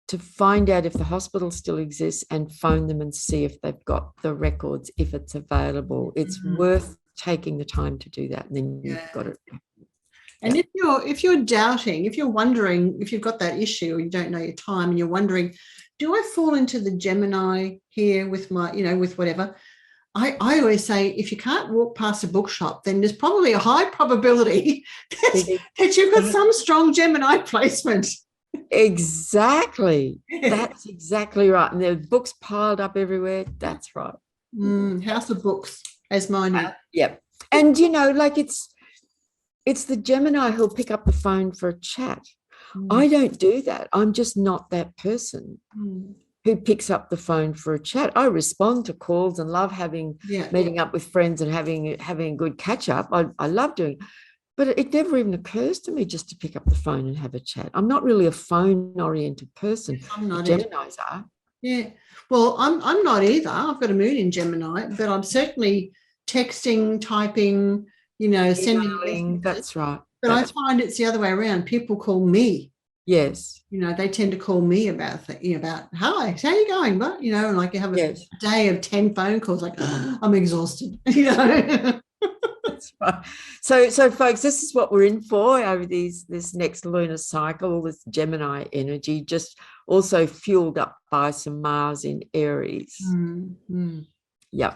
to find out if the hospital still exists and phone them and see if they've got the records, if it's available. It's worth taking the time to do that, and then you've got it. And if you're doubting, if you're wondering, if you've got that issue or you don't know your time and you're wondering, do I fall into the Gemini here with my, with whatever? I always say, if you can't walk past a bookshop, then there's probably a high probability that you've got some strong Gemini placement. Exactly. That's exactly right. And there are books piled up everywhere. That's right. House of books, as mine is. Yep. And, like it's the Gemini who'll pick up the phone for a chat. I don't do that. I'm just not that person who picks up the phone for a chat. I respond to calls and love meeting up with friends and having a good catch up. I love doing it. But it never even occurs to me just to pick up the phone and have a chat. I'm not really a phone-oriented person. Yes, I'm not. Geminis are. Yeah. Well, I'm not either. I've got a moon in Gemini, but I'm certainly texting, typing, sending. That's right. But I find it's the other way around. People call me. Yes. They tend to call me about hi, how are you going? But and like you have a day of 10 phone calls, like I'm exhausted. That's right. So folks, this is what we're in for over this next lunar cycle, this Gemini energy, just also fueled up by some Mars in Aries. Yeah.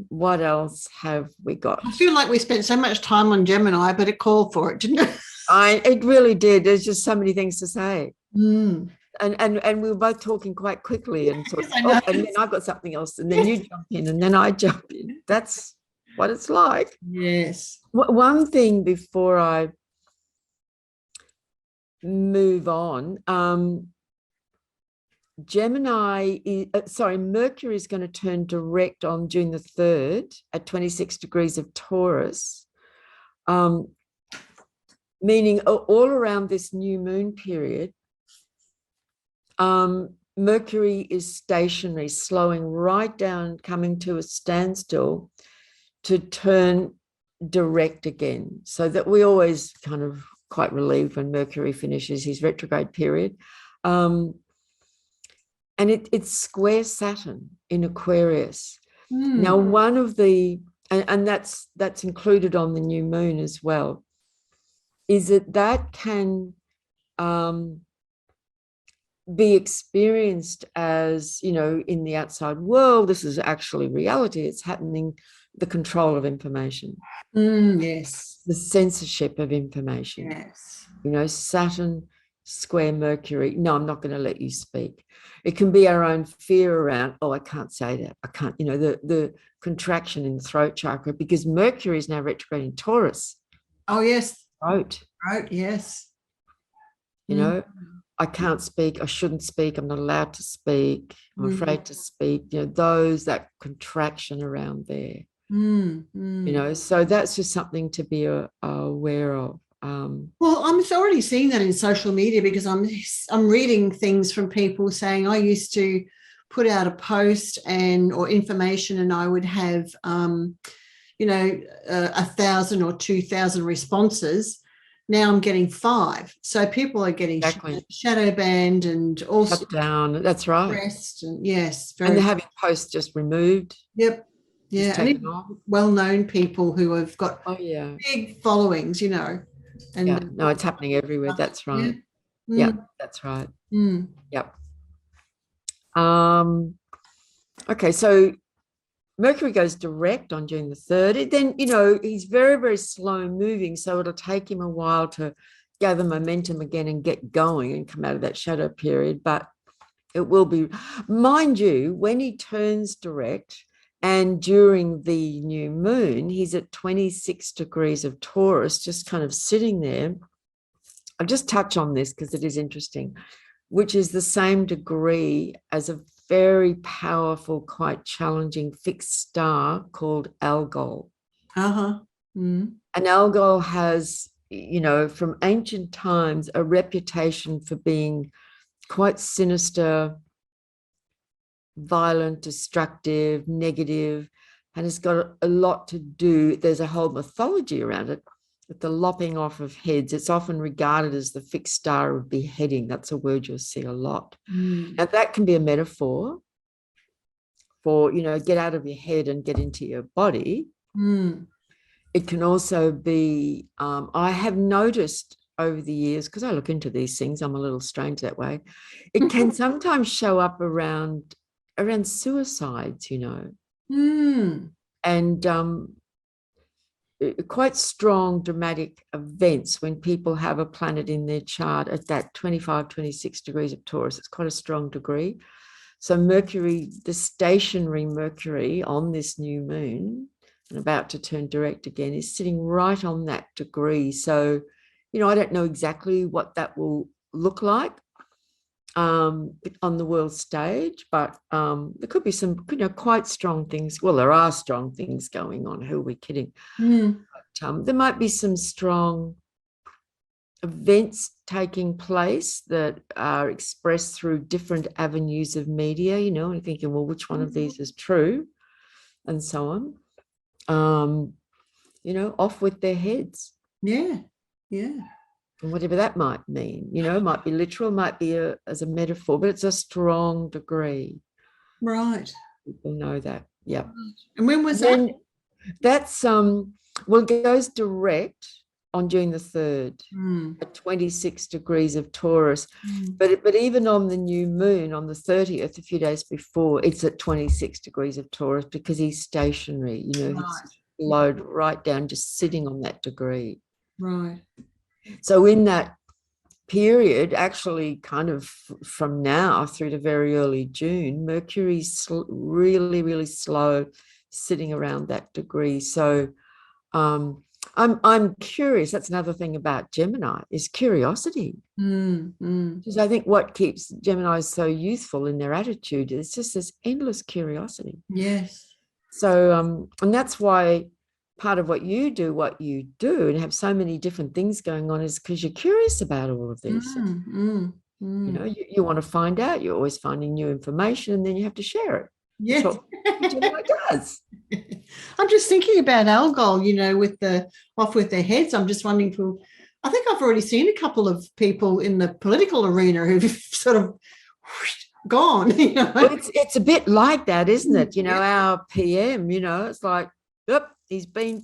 What else have we got? I feel like we spent so much time on Gemini, but it called for it, didn't it? It really did. There's just so many things to say. And we were both talking quite quickly and thought, and then I've got something else, and then you jump in, and then I jump in. That's what it's like. Yes. One thing before I move on, Mercury is going to turn direct on June the 3rd at 26 degrees of Taurus, meaning all around this new moon period, Mercury is stationary, slowing right down, coming to a standstill to turn direct again, so that we always kind of quite relieved when Mercury finishes his retrograde period. And it's square Saturn in Aquarius. Now, one of the, and that's included on the new moon as well, is that can be experienced as, in the outside world, this is actually reality. It's happening, the control of information. Yes. The censorship of information. Yes. Saturn square Mercury. No, I'm not going to let you speak. It can be our own fear around, I can't say that. I can't, the contraction in the throat chakra, because Mercury is now retrograde in Taurus. Oh, yes. Throat, yes. I can't speak, I shouldn't speak, I'm not allowed to speak, I'm afraid to speak, that contraction around there. So that's just something to be aware of. Well, I'm already seeing that in social media, because I'm reading things from people saying, I used to put out a post or information, and I would have 1,000 or 2,000 responses. Now I'm getting 5. So people are getting shadow banned and also shut down. That's right. Pressed and yes, and they're having posts just removed. Yep. Yeah. And well-known people who have got big followings, And no, it's happening everywhere. That's right. Yeah, that's right. Yep. Okay, so Mercury goes direct on June the 3rd. Then, he's very, very slow moving, so it'll take him a while to gather momentum again and get going and come out of that shadow period. But it will be, mind you, when he turns direct and during the new moon, he's at 26 degrees of Taurus, just kind of sitting there. I'll just touch on this because it is interesting, which is the same degree as a very powerful, quite challenging fixed star called Algol. And Algol has, from ancient times, a reputation for being quite sinister, violent, destructive, negative, and it's got a lot to do. There's a whole mythology around it, with the lopping off of heads. It's often regarded as the fixed star of beheading. That's a word you'll see a lot. Now, that can be a metaphor for, get out of your head and get into your body. It can also be, I have noticed over the years, because I look into these things, I'm a little strange that way. It can sometimes show up around suicides, and quite strong dramatic events when people have a planet in their chart at that 25, 26 degrees of Taurus. It's quite a strong degree. So Mercury, the stationary Mercury on this new moon, and about to turn direct again, is sitting right on that degree. So, I don't know exactly what that will look like on the world stage, but there could be some, quite strong things. Well, there are strong things going on. Who are we kidding? But, there might be some strong events taking place that are expressed through different avenues of media, and thinking, well, which one of these is true, and so on. Off with their heads. Yeah. And whatever that might mean, might be literal, might be as a metaphor, but it's a strong degree. Right. People know that. Yeah. And when was that? That's well, it goes direct on June the 3rd at 26 degrees of Taurus. But even on the new moon on the 30th, a few days before, it's at 26 degrees of Taurus because he's stationary, he's slowed right down, just sitting on that degree. Right. So in that period, actually kind of from now through to very early June, Mercury's really, really slow, sitting around that degree. So I'm curious. That's another thing about Gemini is curiosity. Because I think what keeps Geminis so youthful in their attitude is just this endless curiosity. Yes. So and that's why part of what you do and have so many different things going on is because you're curious about all of these things. You want to find out. You're always finding new information, and then you have to share it. Yes. That's what Gemini does. I'm just thinking about Algol, with the off with their heads. I'm just wondering I think I've already seen a couple of people in the political arena who've sort of gone. Well, it's a bit like that, isn't it? Our PM, it's like, yep, he's been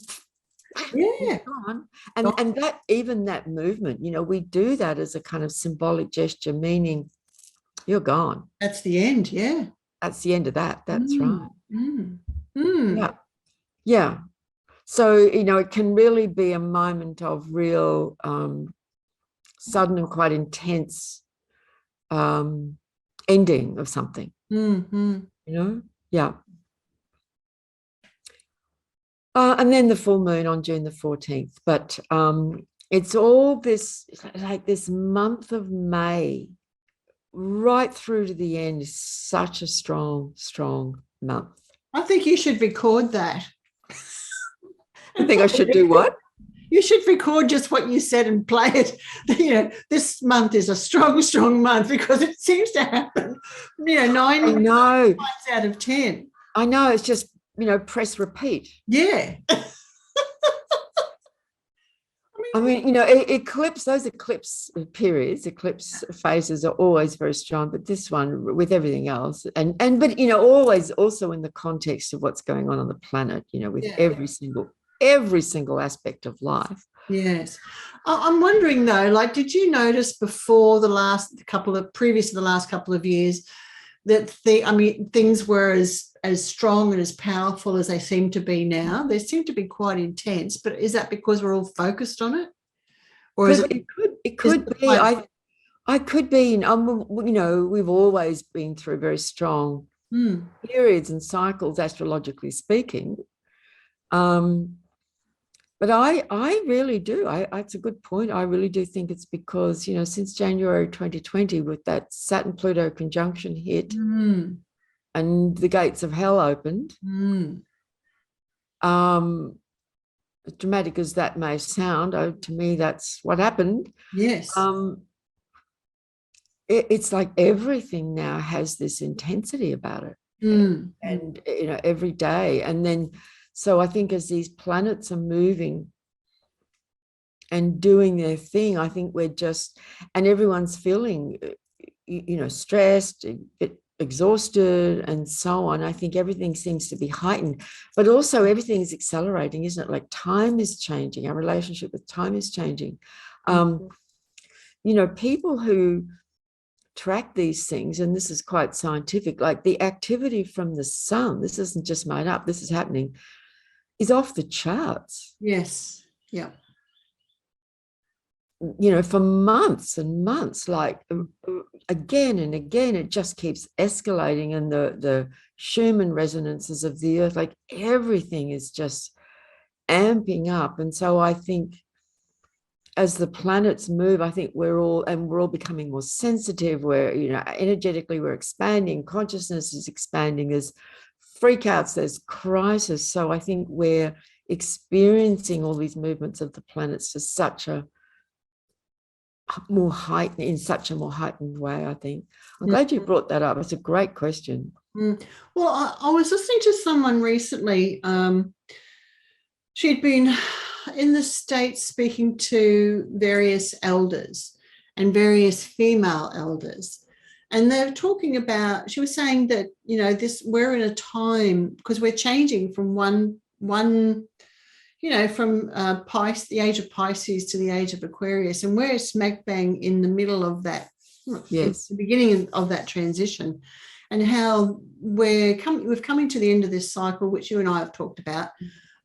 gone. And that, even that movement, we do that as a kind of symbolic gesture, meaning you're gone. That's the end. Yeah. That's the end of that. That's right. Yeah. So, it can really be a moment of real sudden and quite intense ending of something. Yeah. And then the full moon on June the 14th. But it's all this, like this month of May right through to the end is such a strong, strong month. I think you should record that. I think I should do what? You should record just what you said and play it. This month is a strong, strong month because it seems to happen, 9 times out of 10. I know. It's just, press repeat. Yeah. I mean, those eclipse periods, eclipse phases are always very strong, but this one with everything else, but always also in the context of what's going on the planet, with every single aspect of life. Yes. I'm wondering though, did you notice before previous to the last couple of years that things were as strong and as powerful as they seem to be now? They seem to be quite intense, but is that because we're all focused on it? Or is it could be. I could be, we've always been through very strong periods and cycles, astrologically speaking. But I really do. It's a good point. I really do think it's because, since January 2020, with that Saturn-Pluto conjunction hit and the gates of hell opened, as dramatic as that may sound, to me, that's what happened. Yes. It's like everything now has this intensity about it. And, every day. And then, so I think as these planets are moving and doing their thing, I think we're just, and everyone's feeling, stressed, exhausted and so on. I think everything seems to be heightened, but also everything is accelerating, isn't it? Like time is changing. Our relationship with time is changing. People who track these things, and this is quite scientific, like the activity from the sun, this isn't just made up, this is happening, is off the charts. Yes. Yeah. For months and months, like again and again, it just keeps escalating. And the Schumann resonances of the earth, like everything is just amping up. And so I think as the planets move, I think we're all becoming more sensitive. We're, energetically we're expanding, consciousness is expanding, there's freakouts, there's crisis. So I think we're experiencing all these movements of the planets to such a more heightened way, I think. I'm glad you brought that up. It's a great question. Well, I was listening to someone recently. She'd been in the States speaking to various elders and various female elders. And they're talking about, she was saying that, we're in a time, because we're changing from from the age of Pisces to the age of Aquarius, and we're smack bang in the middle of that, yes, the beginning of that transition, and how we've come into the end of this cycle, which you and I have talked about,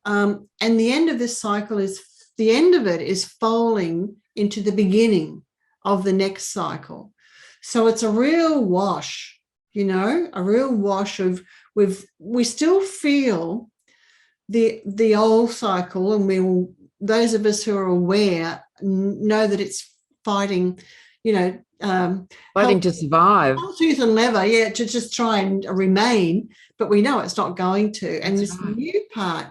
and the end of this cycle is falling into the beginning of the next cycle. So it's a real wash, a real wash of we still feel the old cycle, and those of us who are aware know that it's fighting, fighting to survive, tooth and leather, to just try and remain, but we know it's not going to. And this new part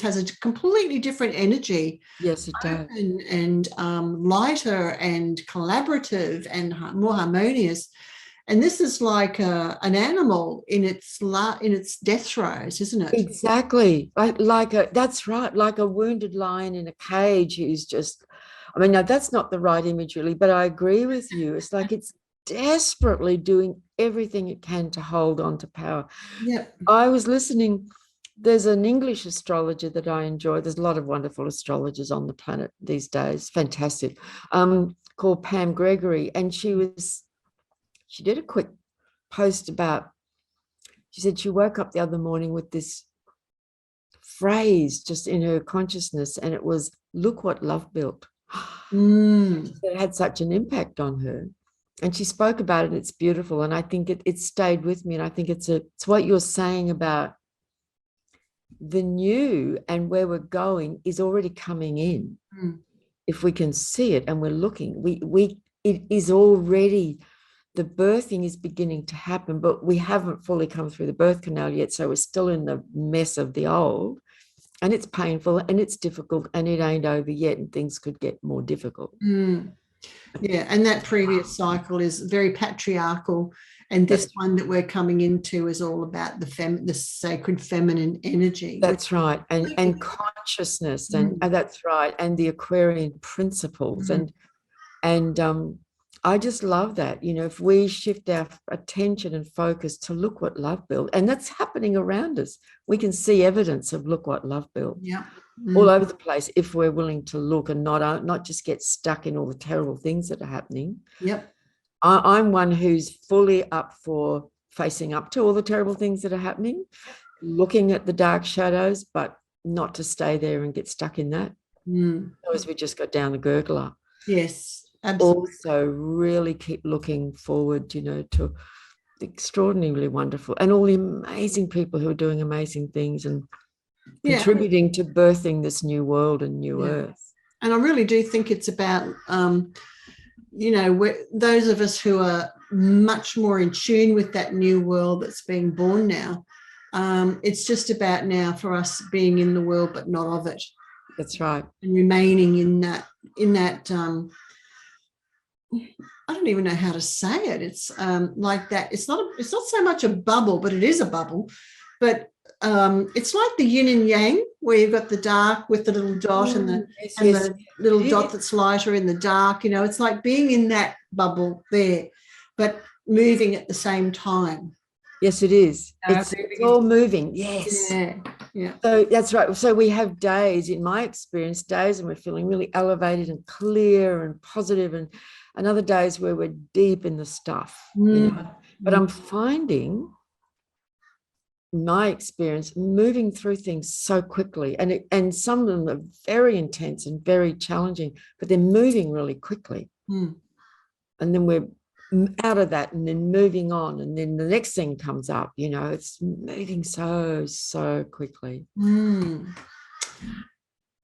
has a completely different energy. Yes, it does. And lighter and collaborative and more harmonious. And this is like an animal in its death throes, isn't it? Exactly. That's right. Like a wounded lion in a cage who's just, no, that's not the right image really, but I agree with you. It's like it's desperately doing everything it can to hold on to power. Yeah. I was listening. There's an English astrologer that I enjoy. There's a lot of wonderful astrologers on the planet these days. Fantastic. Called Pam Gregory. And she did a quick post about, she said she woke up the other morning with this phrase just in her consciousness, and it was, look what love built. It had such an impact on her. And she spoke about it, and it's beautiful. And I think it stayed with me. And I think it's what you're saying about the new and where we're going is already coming in. If we can see it and we're looking, it is already, the birthing is beginning to happen, but we haven't fully come through the birth canal yet. So we're still in the mess of the old, and it's painful and it's difficult, and it ain't over yet, and things could get more difficult. Yeah, and that previous cycle is very patriarchal, and this one that we're coming into is all about the sacred feminine energy. That's right, and consciousness, and that's right, and the Aquarian principles, and I just love that. If we shift our attention and focus to look what love built, and that's happening around us, we can see evidence of look what love built. Yeah. All over the place, if we're willing to look and not just get stuck in all the terrible things that are happening. Yep. I'm one who's fully up for facing up to all the terrible things that are happening, looking at the dark shadows, but not to stay there and get stuck in that. Otherwise we just go down the gurgler. Yes, absolutely. Also really keep looking forward, to the extraordinarily wonderful and all the amazing people who are doing amazing things and contributing to birthing this new world and new earth. And I really do think it's about, those of us who are much more in tune with that new world that's being born now. It's just about now for us being in the world, but not of it. That's right. And remaining in that. I don't even know how to say it. It's like that. It's not so much a bubble, but it is a bubble. But it's like the yin and yang, where you've got the dark with the little dot and the little dot that's lighter in the dark. It's like being in that bubble there, but moving at the same time. Yes, it is. It's Moving all moving. Yes. yeah, yeah. So that's right. So we have days, in my experience, days when we're feeling really elevated and clear and positive, and other days where we're deep in the stuff, you know. But I'm finding, in my experience, moving through things so quickly, and some of them are very intense and very challenging, but they're moving really quickly. And then we're out of that and then moving on, and then the next thing comes up, you know. It's moving so quickly.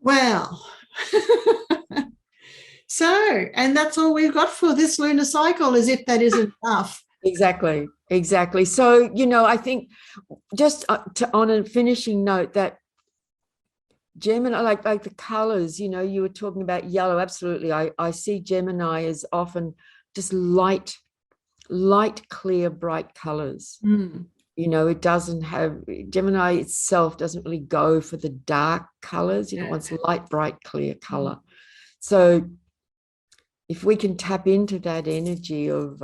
Well, so, and that's all we've got for this lunar cycle, as if that isn't enough. Exactly. So, you know, I think just on a finishing note, that Gemini, like the colors, you know, you were talking about yellow. Absolutely. I see Gemini as often just light, clear, bright colors. You know, it doesn't have, Gemini itself doesn't really go for the dark colors. You know, it wants light, bright, clear color. So if we can tap into that energy of,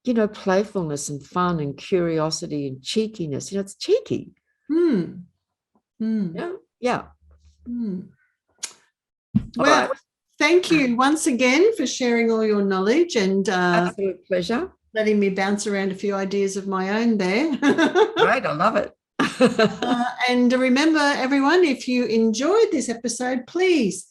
you know, playfulness and fun and curiosity and cheekiness, you know, it's cheeky. Yeah. Well, thank you once again for sharing all your knowledge and absolute pleasure. Letting me bounce around a few ideas of my own there. Right, I love it. And remember, everyone, if you enjoyed this episode, please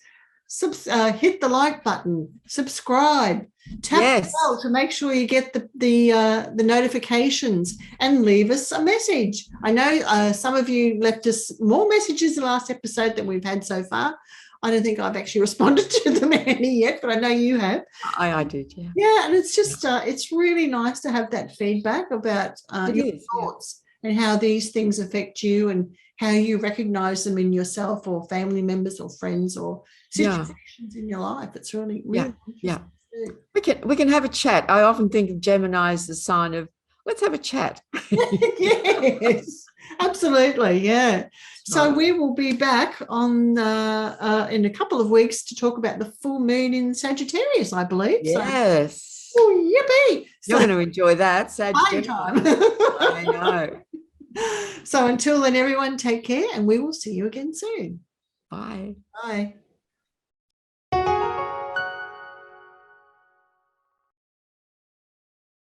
hit the like button, subscribe, tap the bell to make sure you get the notifications, and leave us a message. I know some of you left us more messages the last episode than we've had so far. I don't think I've actually responded to them any yet, but I know you have. I did, yeah. Yeah, and it's just it's really nice to have that feedback about your thoughts and how these things affect you, and how you recognize them in yourself or family members or friends or situations in your life. It's really yeah. We can have a chat. I often think of Gemini as the sign of, let's have a chat. Yes, absolutely, yeah. So we will be back on in a couple of weeks to talk about the full moon in Sagittarius, I believe. Yes. So, yippee! You're going to enjoy that. Sagittarius. Time. I know. So until then, everyone, take care, and we will see you again soon. Bye. Bye.